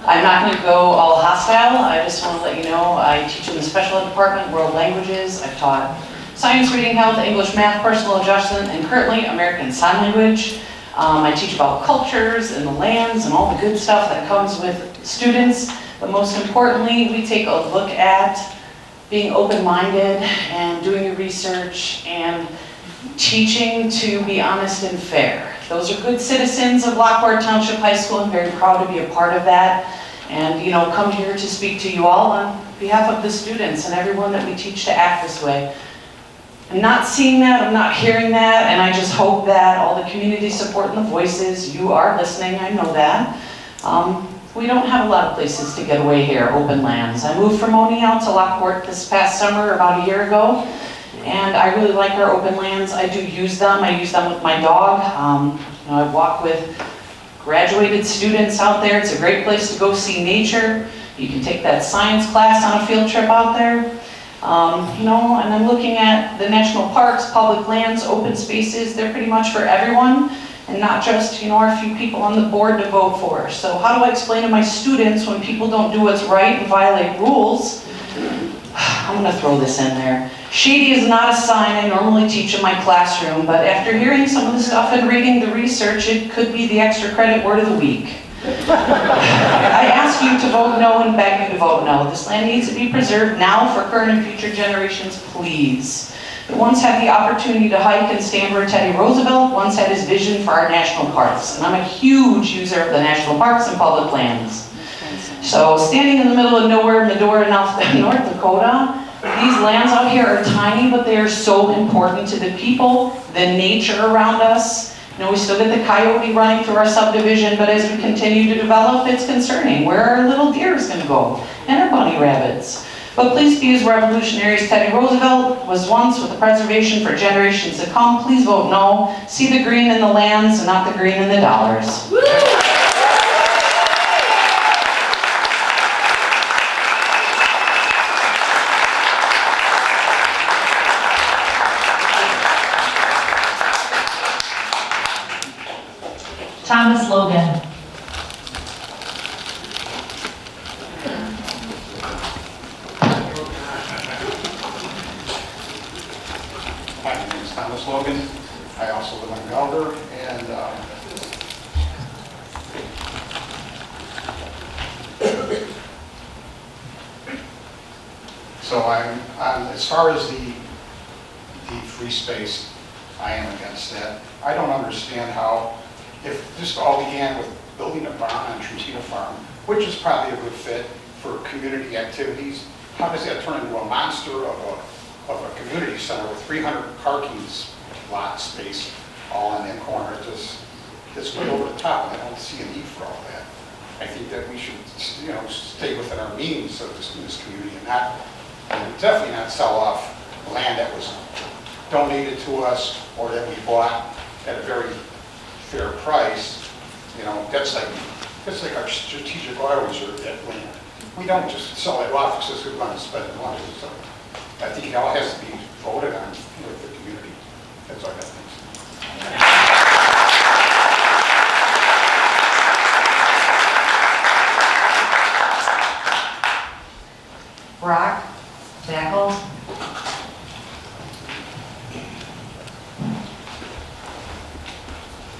I'm not going to go all hostile. I just want to let you know I teach in the special ed department, world languages. I've taught science, reading, health, English, math, personal adjustment, and currently American Sign Language. I teach about cultures and the lands and all the good stuff that comes with students. But most importantly, we take a look at being open-minded and doing your research and teaching to be honest and fair. Those are good citizens of Lockport Township High School. I'm very proud to be a part of that. And, you know, come here to speak to you all on behalf of the students and everyone that we teach to act this way. I'm not seeing that, I'm not hearing that, and I just hope that all the community support and the voices, you are listening, I know that. We don't have a lot of places to get away here, open lands. I moved from Oni out to Lockport this past summer, about a year ago, and I really like our open lands. I do use them. I use them with my dog. You know, I walk with graduated students out there. It's a great place to go see nature. You can take that science class on a field trip out there. You know, and I'm looking at the national parks, public lands, open spaces. They're pretty much for everyone, and not just, you know, our few people on the board to vote for. So how do I explain to my students when people don't do what's right and violate rules? I'm gonna throw this in there. Shady is not a sign I normally teach in my classroom, but after hearing some of the stuff and reading the research, it could be the extra credit word of the week. I ask you to vote no and beg you to vote no. This land needs to be preserved now for current and future generations, please. It once had the opportunity to hike and stand where Teddy Roosevelt once had his vision for our national parks. And I'm a huge user of the national parks and public lands. So standing in the middle of nowhere, Medora, North Dakota, these lands out here are tiny, but they are so important to the people, the nature around us. You know, we still get the coyote running through our subdivision, but as we continue to develop, it's concerning where our little deer is going to go, and our bunny rabbits. But please be as revolutionary as Teddy Roosevelt was once, with the preservation for generations to come. Please vote no. See the green in the lands and not the green in the dollars. Woo! Thomas Logan. Hi, my name is Thomas Logan. I also live on Galder, and so I'm as far as the free space, I am against that. I don't understand how, if this all began with building a barn on Trutina Farm, which is probably a good fit for community activities, how does that turn into a monster of a community center with 300 parking lot space all in that corner? It's way over the top, and I don't see a need for all that. I think that we should, you know, stay within our means of in this community and definitely not sell off land that was donated to us or that we bought at a very fair price. You know, that's like our strategic oil reserve, that land. We don't just sell it off because we want to spend money. So I think it all has to be voted on with the community. That's all I got to think. Brock Backel.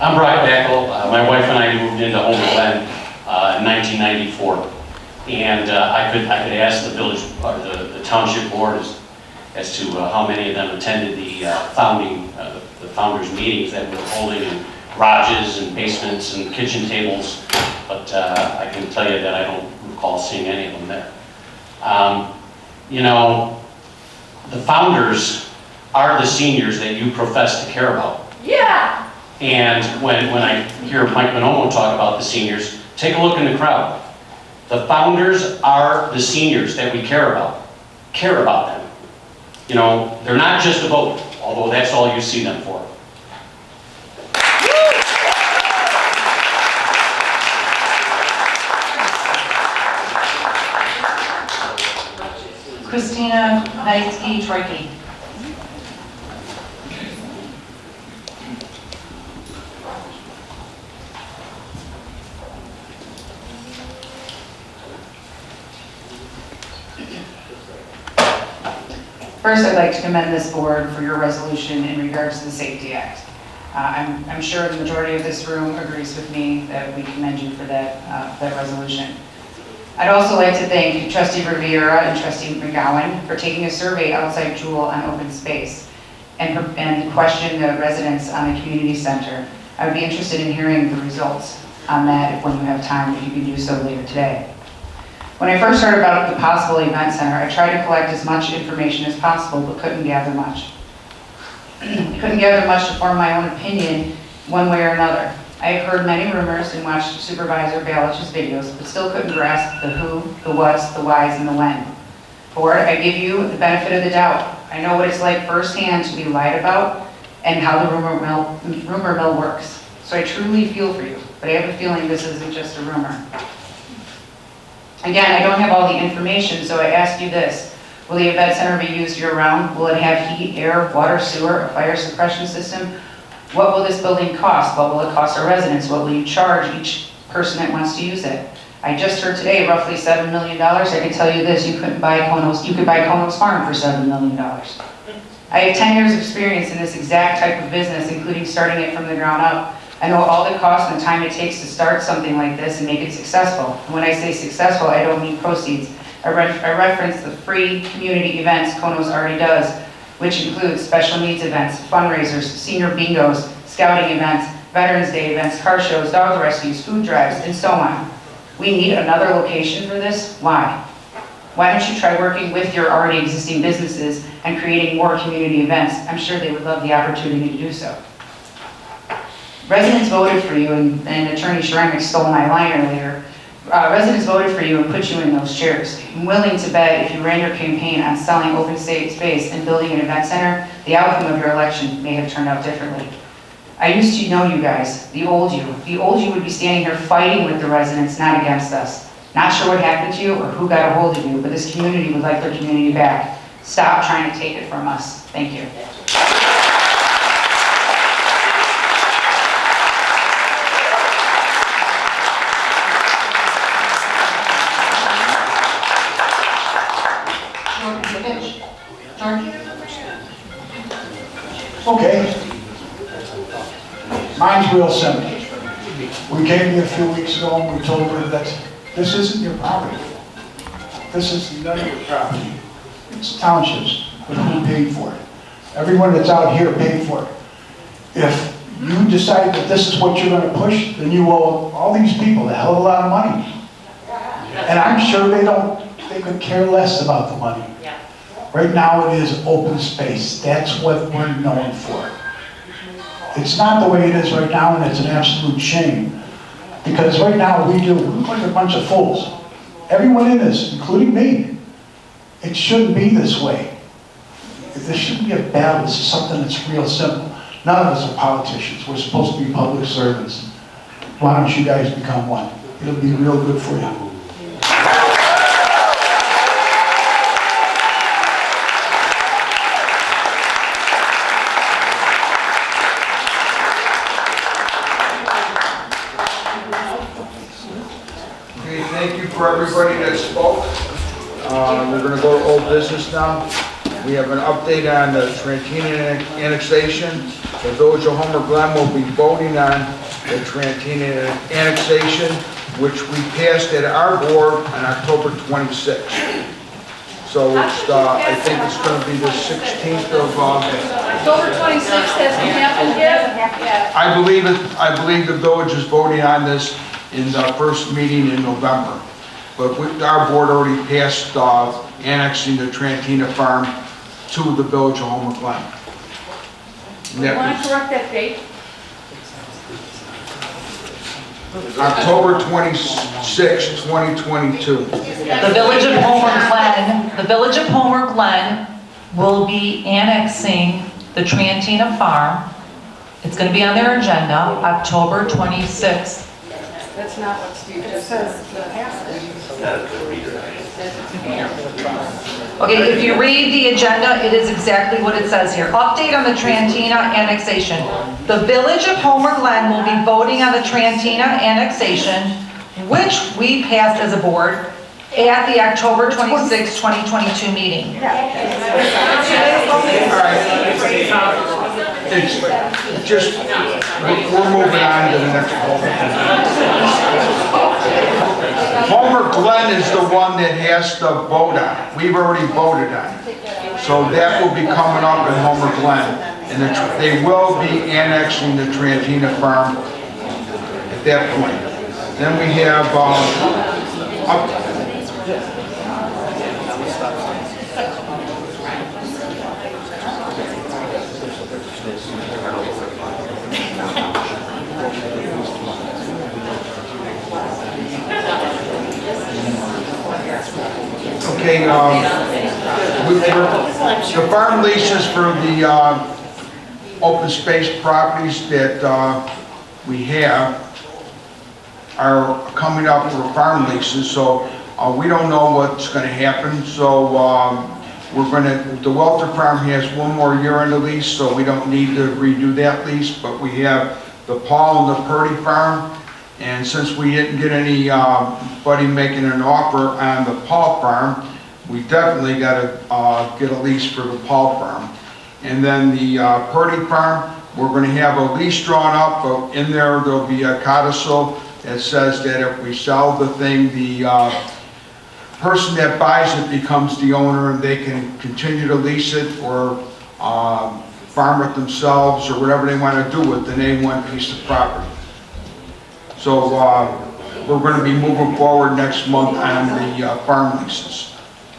I'm Brock Backel. My wife and I moved into Homer Glen in 1994. And I could ask the village, or the township board as to how many of them attended the founders meetings that we were holding in garages and basements and kitchen tables. But I can tell you that I don't recall seeing any of them there. You know, the founders are the seniors that you profess to care about. Yeah. And when I hear Mike Manomo talk about the seniors, take a look in the crowd. The founders are the seniors that we care about. Care about them. You know, they're not just a vote, although that's all you see them for. Christina Heitsky-Troike. First, I'd like to commend this board for your resolution in regards to the Safety Act. I'm sure the majority of this room agrees with me that we commend you for that resolution. I'd also like to thank Trustee Riviera and Trustee McGowan for taking a survey outside Jewel on open space. and question the residents on the community center. I would be interested in hearing the results on that when you have time, if you can do so later today. When I first heard about the possible event center, I tried to collect as much information as possible, but couldn't gather much. Couldn't gather much to form my own opinion one way or another. I have heard many rumors and watched Supervisor Balich's videos, but still couldn't grasp the who, the whats, the whys, and the when. Board, I give you the benefit of the doubt. I know what it's like firsthand to be lied about and how the rumor mill works. So I truly feel for you, but I have a feeling this isn't just a rumor. Again, I don't have all the information, so I ask you this. Will the event center be used year-round? Will it have heat, air, water, sewer, a fire suppression system? What will this building cost? What will it cost our residents? What will you charge each person that wants to use it? I just heard today roughly $7 million. I can tell you this, you could buy Kono's farm for $7 million. I have 10 years of experience in this exact type of business, including starting it from the ground up. I know all the costs and the time it takes to start something like this and make it successful. And when I say successful, I don't mean proceeds. I reference the free community events Kono's already does, which includes special needs events, fundraisers, senior bingos, scouting events, Veterans Day events, car shows, dog rescues, food drives, and so on. We need another location for this? Why? Why don't you try working with your already existing businesses and creating more community events? I'm sure they would love the opportunity to do so. Residents voted for you, and Attorney Shremick stole my line earlier. Residents voted for you and put you in those chairs. I'm willing to bet if you ran your campaign on selling open space and building an event center, the outcome of your election may have turned out differently. I used to know you guys, the old you. The old you would be standing here fighting with the residents, not against us. Not sure what happened to you or who got a hold of you, but this community would like their community back. Stop trying to take it from us. Thank you. Okay. Mine's real simple. We came here a few weeks ago and we told her that this isn't your property. This is none of your property. It's townships, but who paid for it? Everyone that's out here paid for it. If you decide that this is what you're going to push, then you owe all these people a hell of a lot of money. And I'm sure they could care less about the money. Right now it is open space. That's what we're known for. It's not the way it is right now, and it's an absolute shame. Because right now we look like a bunch of fools. Everyone in this, including me. It shouldn't be this way. This shouldn't be a battle. This is something that's real simple. None of us are politicians. We're supposed to be public servants. Why don't you guys become one? It'll be real good for you. Thank you for everybody that spoke. We're going to go to old business now. We have an update on the Trantina annexation. The Village of Homer Glen will be voting on the Trantina annexation, which we passed at our board on October 26th. So it's, I think it's going to be the 16th of October 26th hasn't happened yet? I believe the village is voting on this in the first meeting in November. But our board already passed annexing the Trantina farm to the Village of Homer Glen. You want to correct that date? October 26, 2022. The Village of Homer Glen will be annexing the Trantina farm. It's going to be on their agenda, October 26th. That's not what Steve just says. Okay, if you read the agenda, it is exactly what it says here. Update on the Trantina annexation. The Village of Homer Glen will be voting on the Trantina annexation, which we passed as a board at the October 26, 2022 meeting. It's just, we're moving on to the next one. Homer Glen is the one that has to vote on it. We've already voted on it. So that will be coming up in Homer Glen. and they will be annexing the Trantina farm at that point. Then we have, okay, the farm leases for the open space properties that we have are coming up for farm leases, so we don't know what's going to happen. So the Welter Farm has one more year on the lease, so we don't need to redo that lease, but we have the Paul and the Purdy Farm, and since we didn't get anybody making an offer on the Paul Farm, we definitely got to get a lease for the Paul Farm. And then the Purdy Farm, we're going to have a lease drawn up, but in there'll be a codicil that says that if we sell the thing, the person that buys it becomes the owner, and they can continue to lease it or farm it themselves or whatever they want to do with an A1 piece of property. So we're going to be moving forward next month on the farm leases.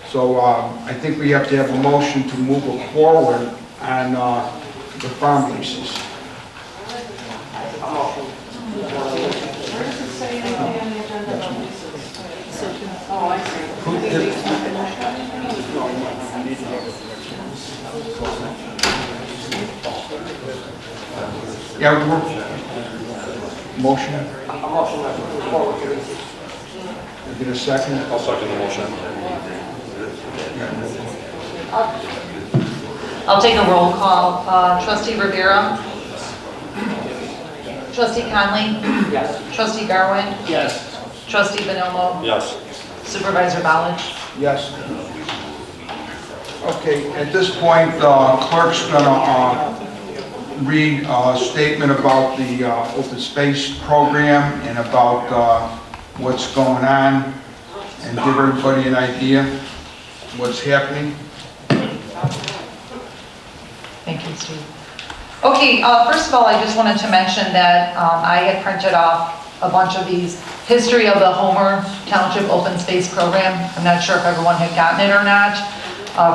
So I think we have to have a motion to move forward on the farm leases. Yeah, motion? Get a second? I'll second the motion. I'll take a roll call. Trustee Rivera? Trustee Conley? Yes. Trustee Garwin? Yes. Trustee Bonomo? Yes. Supervisor Ballage? Yes. Okay, at this point, the clerk's gonna read a statement about the open space program and about what's going on and give everybody an idea what's happening. Thank you, Steve. Okay, first of all, I just wanted to mention that I had printed off a bunch of these history of the Homer Township Open Space Program. I'm not sure if everyone had gotten it or not.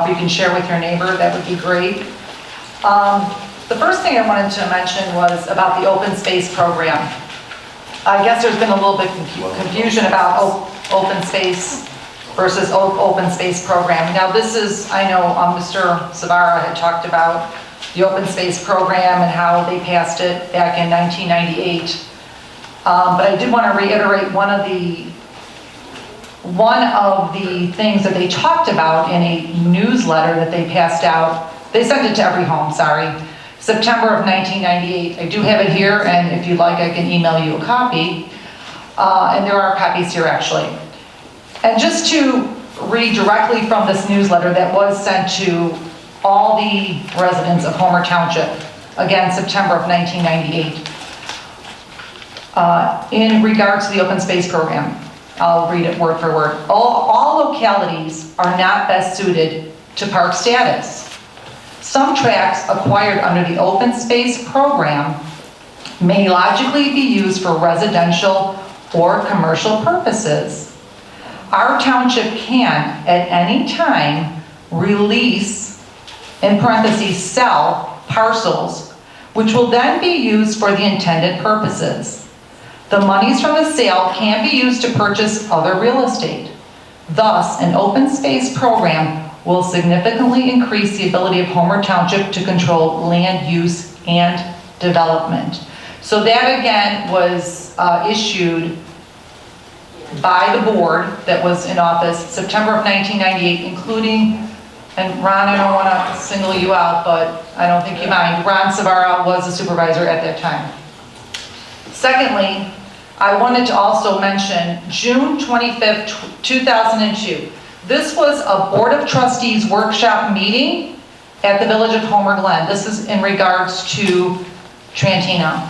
If you can share with your neighbor, that would be great. The first thing I wanted to mention was about the open space program. I guess there's been a little bit confusion about open space versus open space program. Now this is, I know Mr. Savara had talked about the open space program and how they passed it back in 1998. But I did want to reiterate one of the things that they talked about in a newsletter that they passed out. They sent it to every home, sorry. September of 1998. I do have it here, and if you'd like, I can email you a copy. And there are copies here, actually. And just to read directly from this newsletter that was sent to all the residents of Homer Township, again, September of 1998, in regards to the open space program. I'll read it word for word. All localities are not best suited to park status. Some tracts acquired under the open space program may logically be used for residential or commercial purposes. Our township can, at any time, release, in parentheses, sell parcels, which will then be used for the intended purposes. The monies from the sale can be used to purchase other real estate. Thus, an open space program will significantly increase the ability of Homer Township to control land use and development. So that again was issued by the board that was in office September of 1998, including, and Ron, I don't want to single you out, but I don't think you mind, Ron Savara was a supervisor at that time. Secondly, I wanted to also mention June 25th, 2002. This was a Board of Trustees workshop meeting at the Village of Homer Glen. This is in regards to Trantina.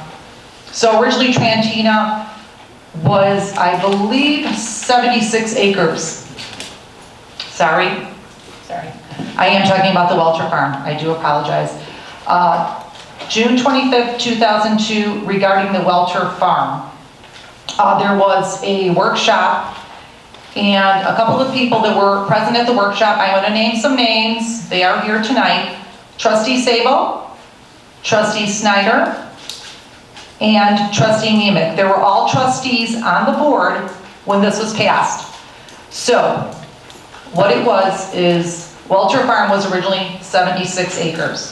So originally Trantina was, I believe, 76 acres. Sorry. I am talking about the Welter Farm. I do apologize. June 25th, 2002, regarding the Welter Farm. There was a workshop, and a couple of people that were present at the workshop, I'm going to name some names, they are here tonight. Trustee Sabo, Trustee Snyder, and Trustee Nemec. They were all trustees on the board when this was passed. So, what it was is, Welter Farm was originally 76 acres.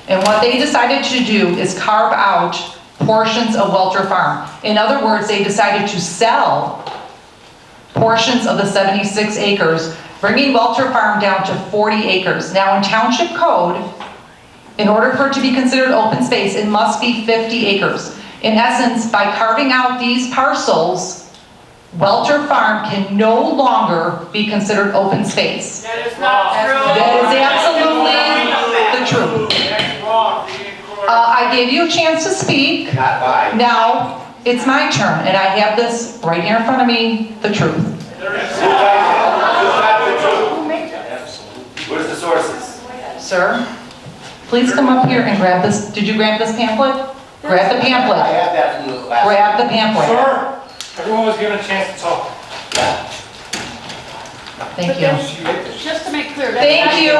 And what they decided to do is carve out portions of Welter Farm. In other words, they decided to sell portions of the 76 acres, bringing Welter Farm down to 40 acres. Now in Township Code, in order for it to be considered open space, it must be 50 acres. In essence, by carving out these parcels, Welter Farm can no longer be considered open space. That is not true. That is absolutely the truth. I gave you a chance to speak. Now, it's my turn, and I have this right here in front of me, the truth. What is the sources? Sir, please come up here and grab this. Did you grab this pamphlet? Grab the pamphlet. I have that from the last. Grab the pamphlet. Sir, everyone was given a chance to talk. Thank you. Just to make clear, Thank you,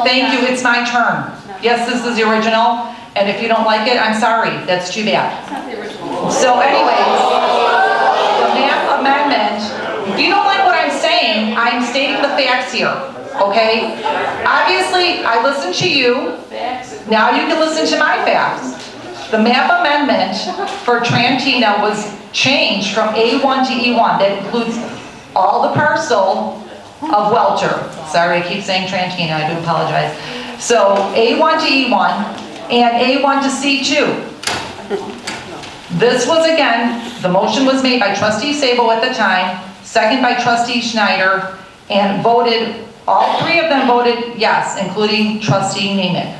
thank you, it's my turn. Yes, this is the original, and if you don't like it, I'm sorry, that's too bad. It's not the original. So anyways, the map amendment, if you don't like what I'm saying, I'm stating the facts here, okay? Obviously, I listened to you, now you can listen to my facts. The map amendment for Trantina was changed from A1 to E1, that includes all the parcel of Welter. Sorry, I keep saying Trantina, I do apologize. So A1 to E1 and A1 to C2. This was, again, the motion was made by Trustee Sabo at the time, second by Trustee Schneider, and voted, all three of them voted yes, including Trustee Nemec.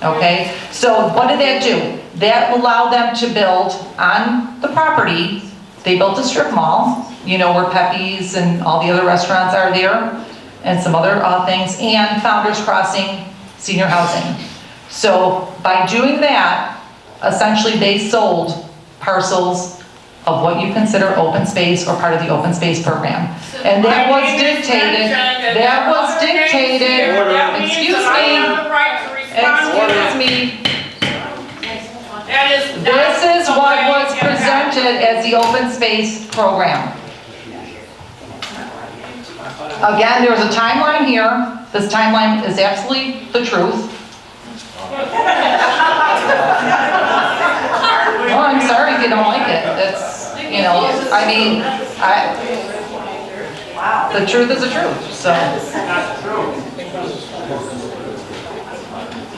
Okay, so what did that do? That allowed them to build on the property. They built a strip mall, you know, where Pepe's and all the other restaurants are there, and some other things, and Founders Crossing Senior Housing. So by doing that, essentially they sold parcels of what you consider open space or part of the open space program. And that was dictated, excuse me. This is what was presented as the open space program. Again, there's a timeline here. This timeline is absolutely the truth. Well, I'm sorry if you don't like it. It's, you know, I mean, the truth is the truth, so. That's true.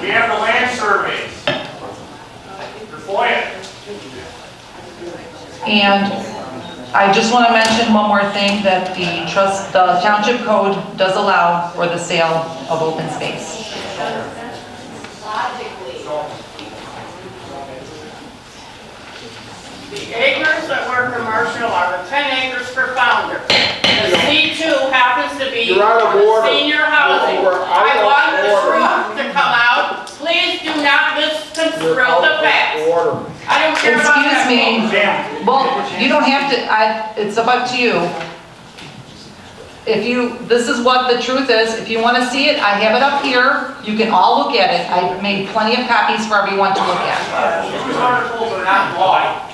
We have the land surveys. The FOIA. And I just want to mention one more thing, that the Township Code does allow for the sale of open space. The acres that were commercial are the 10 acres for Founder. The C2 happens to be You're out of order. senior housing. We're out I of want the order. truth to come out. Please do not misconstrue the facts. I don't care about that. Excuse me. Well, you don't have to, it's up to you. This is what the truth is. If you want to see it, I have it up here. You can all look at it. I've made plenty of copies for everyone to look at. These articles are not law.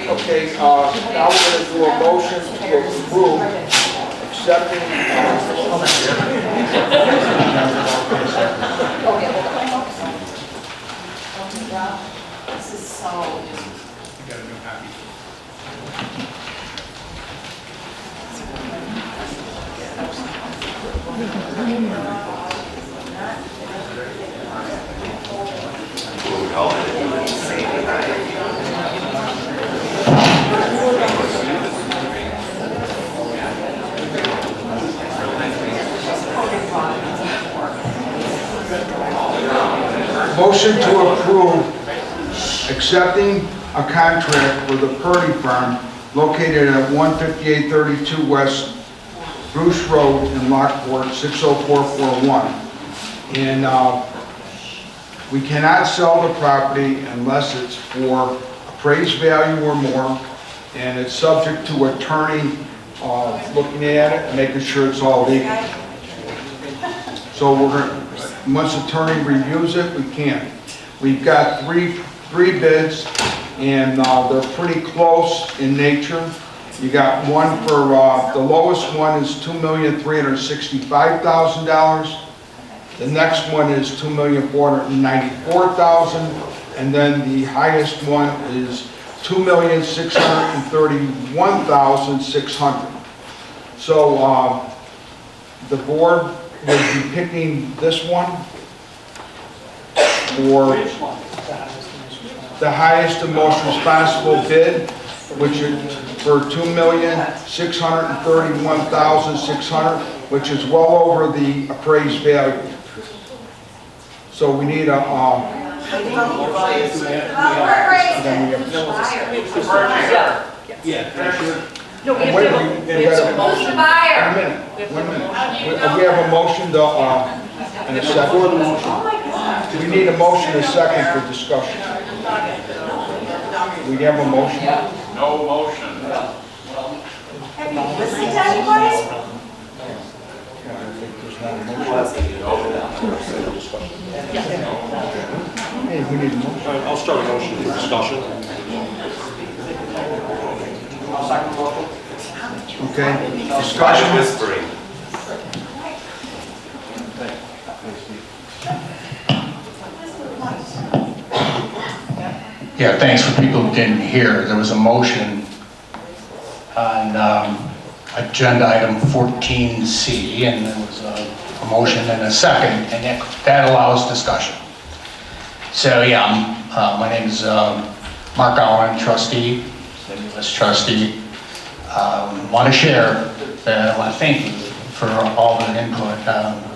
Okay, now we're going to do a motion to approve accepting. This is so. Motion to approve accepting a contract with the Purdy Farm located at 15832 West Bruce Road in Lockport, 60441. And We cannot sell the property unless it's for appraised value or more, and it's subject to attorney looking at it and making sure it's all legal. So we're going, once attorney reviews it, we can. We've got three bids, and they're pretty close in nature. You got one for, the lowest one is $2,365,000. The next one is $2,494,000, and then the highest one is $2,631,600. So the board would be picking this one for the highest and most responsible bid, which is for $2,631,600, which is well over the appraised value. So we need a, No, we have to, who's the buyer? One minute. We have a motion to, and a second. We need a motion and a second for discussion. We have a motion? No motion. Have you listened to anybody? Hey, we need a motion. I'll start a motion for discussion. Okay, discussion. Whispering. Yeah, thanks for people who didn't hear. There was a motion on agenda item 14C, and there was a motion and a second, and that allows discussion. So yeah, my name is Mark Allen, trustee, city trustee. Want to share, I want to thank you for all the input.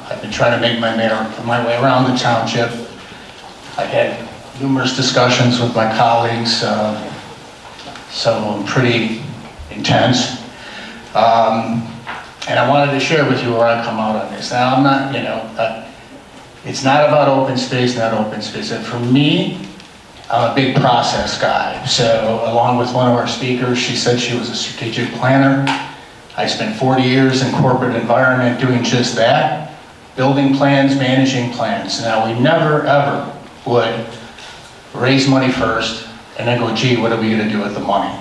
I've been trying to make my way around the township. I've had numerous discussions with my colleagues, so pretty intense. And I wanted to share with you where I come out on this. Now, I'm not, it's not about open space, not open space. And for me, I'm a big process guy. So along with one of our speakers, she said she was a strategic planner. I spent 40 years in corporate environment doing just that, building plans, managing plans. Now, we never, ever would raise money first and then go, gee, what are we gonna do with the money?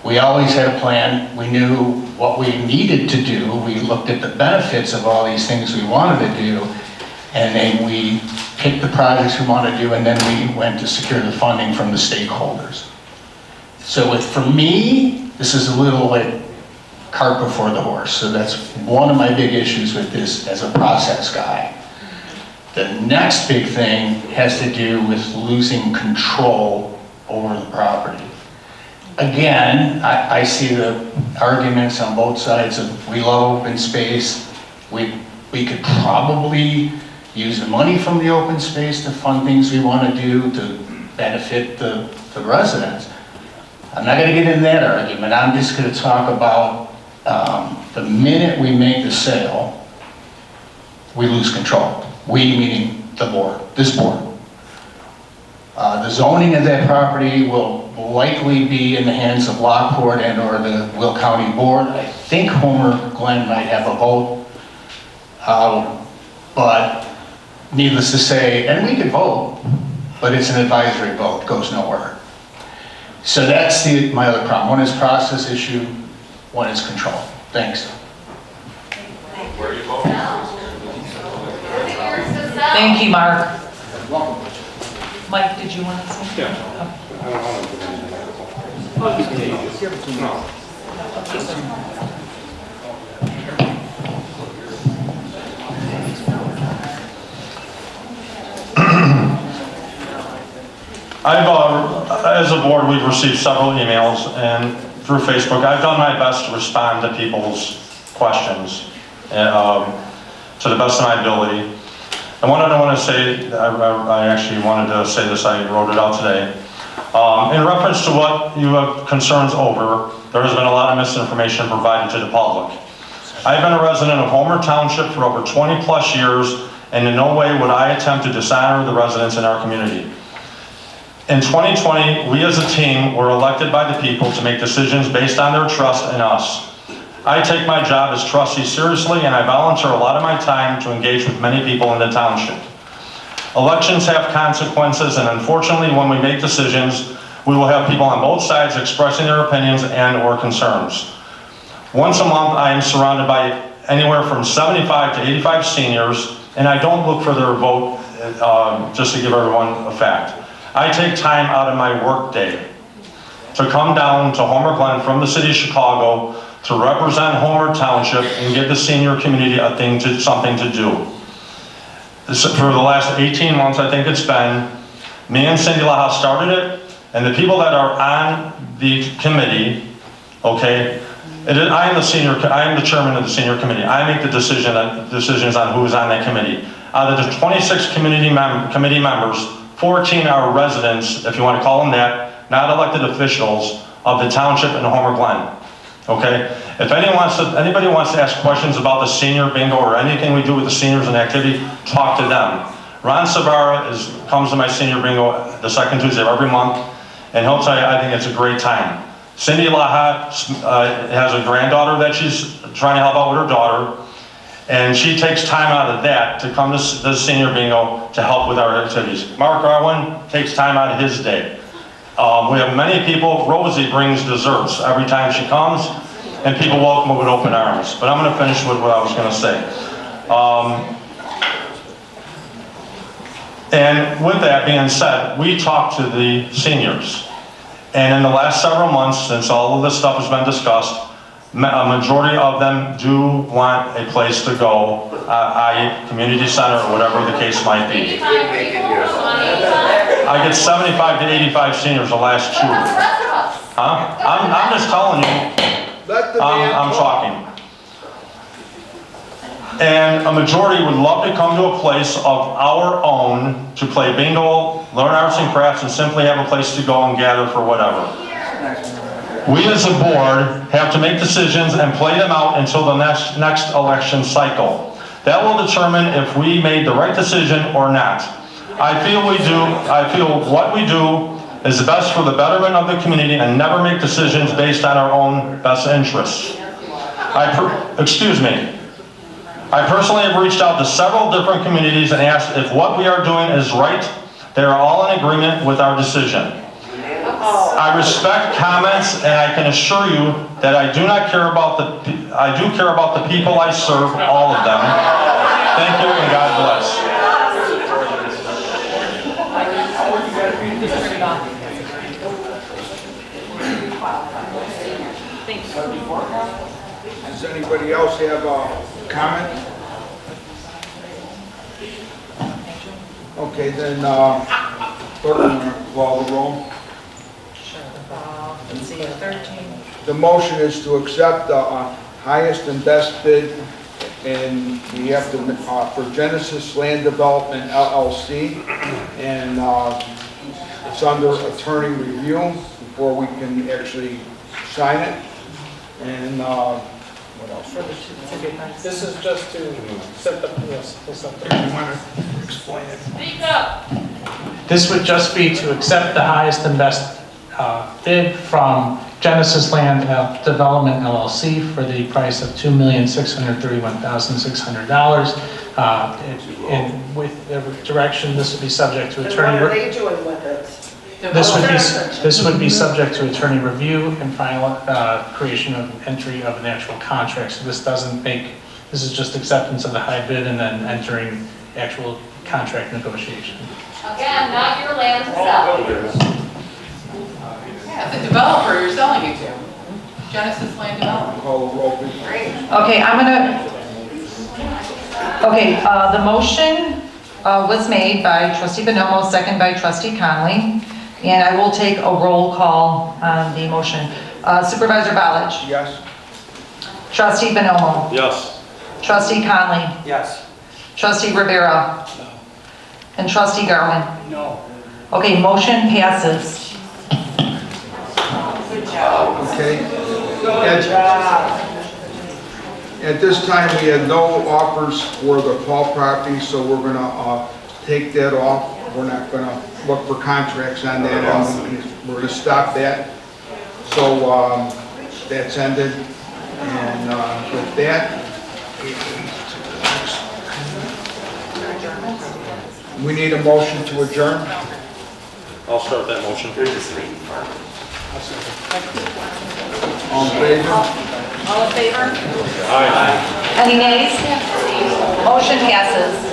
We always had a plan. We knew what we needed to do. We looked at the benefits of all these things we wanted to do, and then we picked the projects we wanted to do, and then we went to secure the funding from the stakeholders. So for me, this is a little like cart before the horse. So that's one of my big issues with this as a process guy. The next big thing has to do with losing control over the property. Again, I see the arguments on both sides of we love open space. We could probably use the money from the open space to fund things we want to do to benefit the residents. I'm not going to get into that argument. I'm just going to talk about the minute we make the sale, we lose control. We, meaning the board, this board. The zoning of that property will likely be in the hands of Lockport and or the Will County Board. I think Homer Glen might have a vote. But needless to say, and we could vote, but it's an advisory vote, goes nowhere. So that's my other problem. One is process issue, one is control. Thanks. Where are you voting? Thank you, Mark. Mike, did you want to say? Yeah. As a board, we've received several emails and through Facebook. I've done my best to respond to people's questions to the best of my ability. And what I want to say, I actually wanted to say this, I wrote it out today. In reference to what you have concerns over, there has been a lot of misinformation provided to the public. I've been a resident of Homer Township for over 20 plus years, and in no way would I attempt to dishonor the residents in our community. In 2020, we as a team were elected by the people to make decisions based on their trust in us. I take my job as trustee seriously, and I volunteer a lot of my time to engage with many people in the township. Elections have consequences, and unfortunately, when we make decisions, we will have people on both sides expressing their opinions and/or concerns. Once a month, I am surrounded by anywhere from 75 to 85 seniors, and I don't look for their vote, just to give everyone a fact. I take time out of my work day to come down to Homer Glen from the city of Chicago to represent Homer Township and give the senior community something to do. For the last 18 months, I think it's been, me and Cindy Laha started it, and the people that are on the committee, okay, I am the chairman of the senior committee. I make the decisions on who is on that committee. Out of the 26 committee members, 14 are residents, if you want to call them that, not elected officials of the township in Homer Glen. Okay? If anybody wants to ask questions about the senior bingo or anything we do with the seniors and activity, talk to them. Ron Savara comes to my senior bingo the second Tuesday of every month, and he'll tell you I think it's a great time. Cindy Laha has a granddaughter that she's trying to help out with her daughter, and she takes time out of that to come to the senior bingo to help with our activities. Mark Arwen takes time out of his day. We have many people. Rosie brings desserts every time she comes, and people welcome her with open arms. But I'm going to finish with what I was going to say. And with that being said, we talked to the seniors. And in the last several months, since all of this stuff has been discussed, a majority of them do want a place to go, i.e. community center or whatever the case might be. I get 75 to 85 seniors the last 2 years. Huh? I'm just telling you, I'm talking. And a majority would love to come to a place of our own to play bingo, learn arts and crafts, and simply have a place to go and gather for whatever. We as a board have to make decisions and play them out until the next election cycle. That will determine if we made the right decision or not. I feel we do. I feel what we do is the best for the betterment of the community and never make decisions based on our own best interests. I personally have reached out to several different communities and asked if what we are doing is right. They are all in agreement with our decision. I respect comments, and I can assure you that I do care about the people I serve, all of them. Thank you, and God bless. Does anybody else have a comment? Okay, then, clerk, I'm going to call the roll. Let's see, 13. The motion is to accept the highest and best bid, and we have to, for Genesis Land Development LLC, and it's under attorney review before we can actually sign it. And what else? This is just to set the, yes, You want to explain it? Speak up. This would just be to accept the highest and best bid from Genesis Land Development LLC for the price of $2,631,600. And with the direction, this would be subject to attorney. And what are they doing with it? This would be subject to attorney review and final creation of entry of an actual contract. So this is just acceptance of the high bid and then entering actual contract negotiation. Again, not your land to sell. Yeah, the developer you're selling it to. Genesis Land Development. Call the roll, please. Okay, the motion was made by trustee Bonomo, second by trustee Conley, and I will take a roll call on the motion. Supervisor Ballich? Yes. Trustee Bonomo? Yes. Trustee Conley? Yes. Trustee Rivera? And trustee Garwin? No. Okay, motion passes. Okay. Good job. At this time, we had no offers for the Paul property, so we're gonna take that off. We're not gonna look for contracts on that. We're gonna stop that. So that's ended. And with that, we need a motion to adjourn. I'll start that motion. All in favor? All in favor? Aye. Any nays? Motion passes.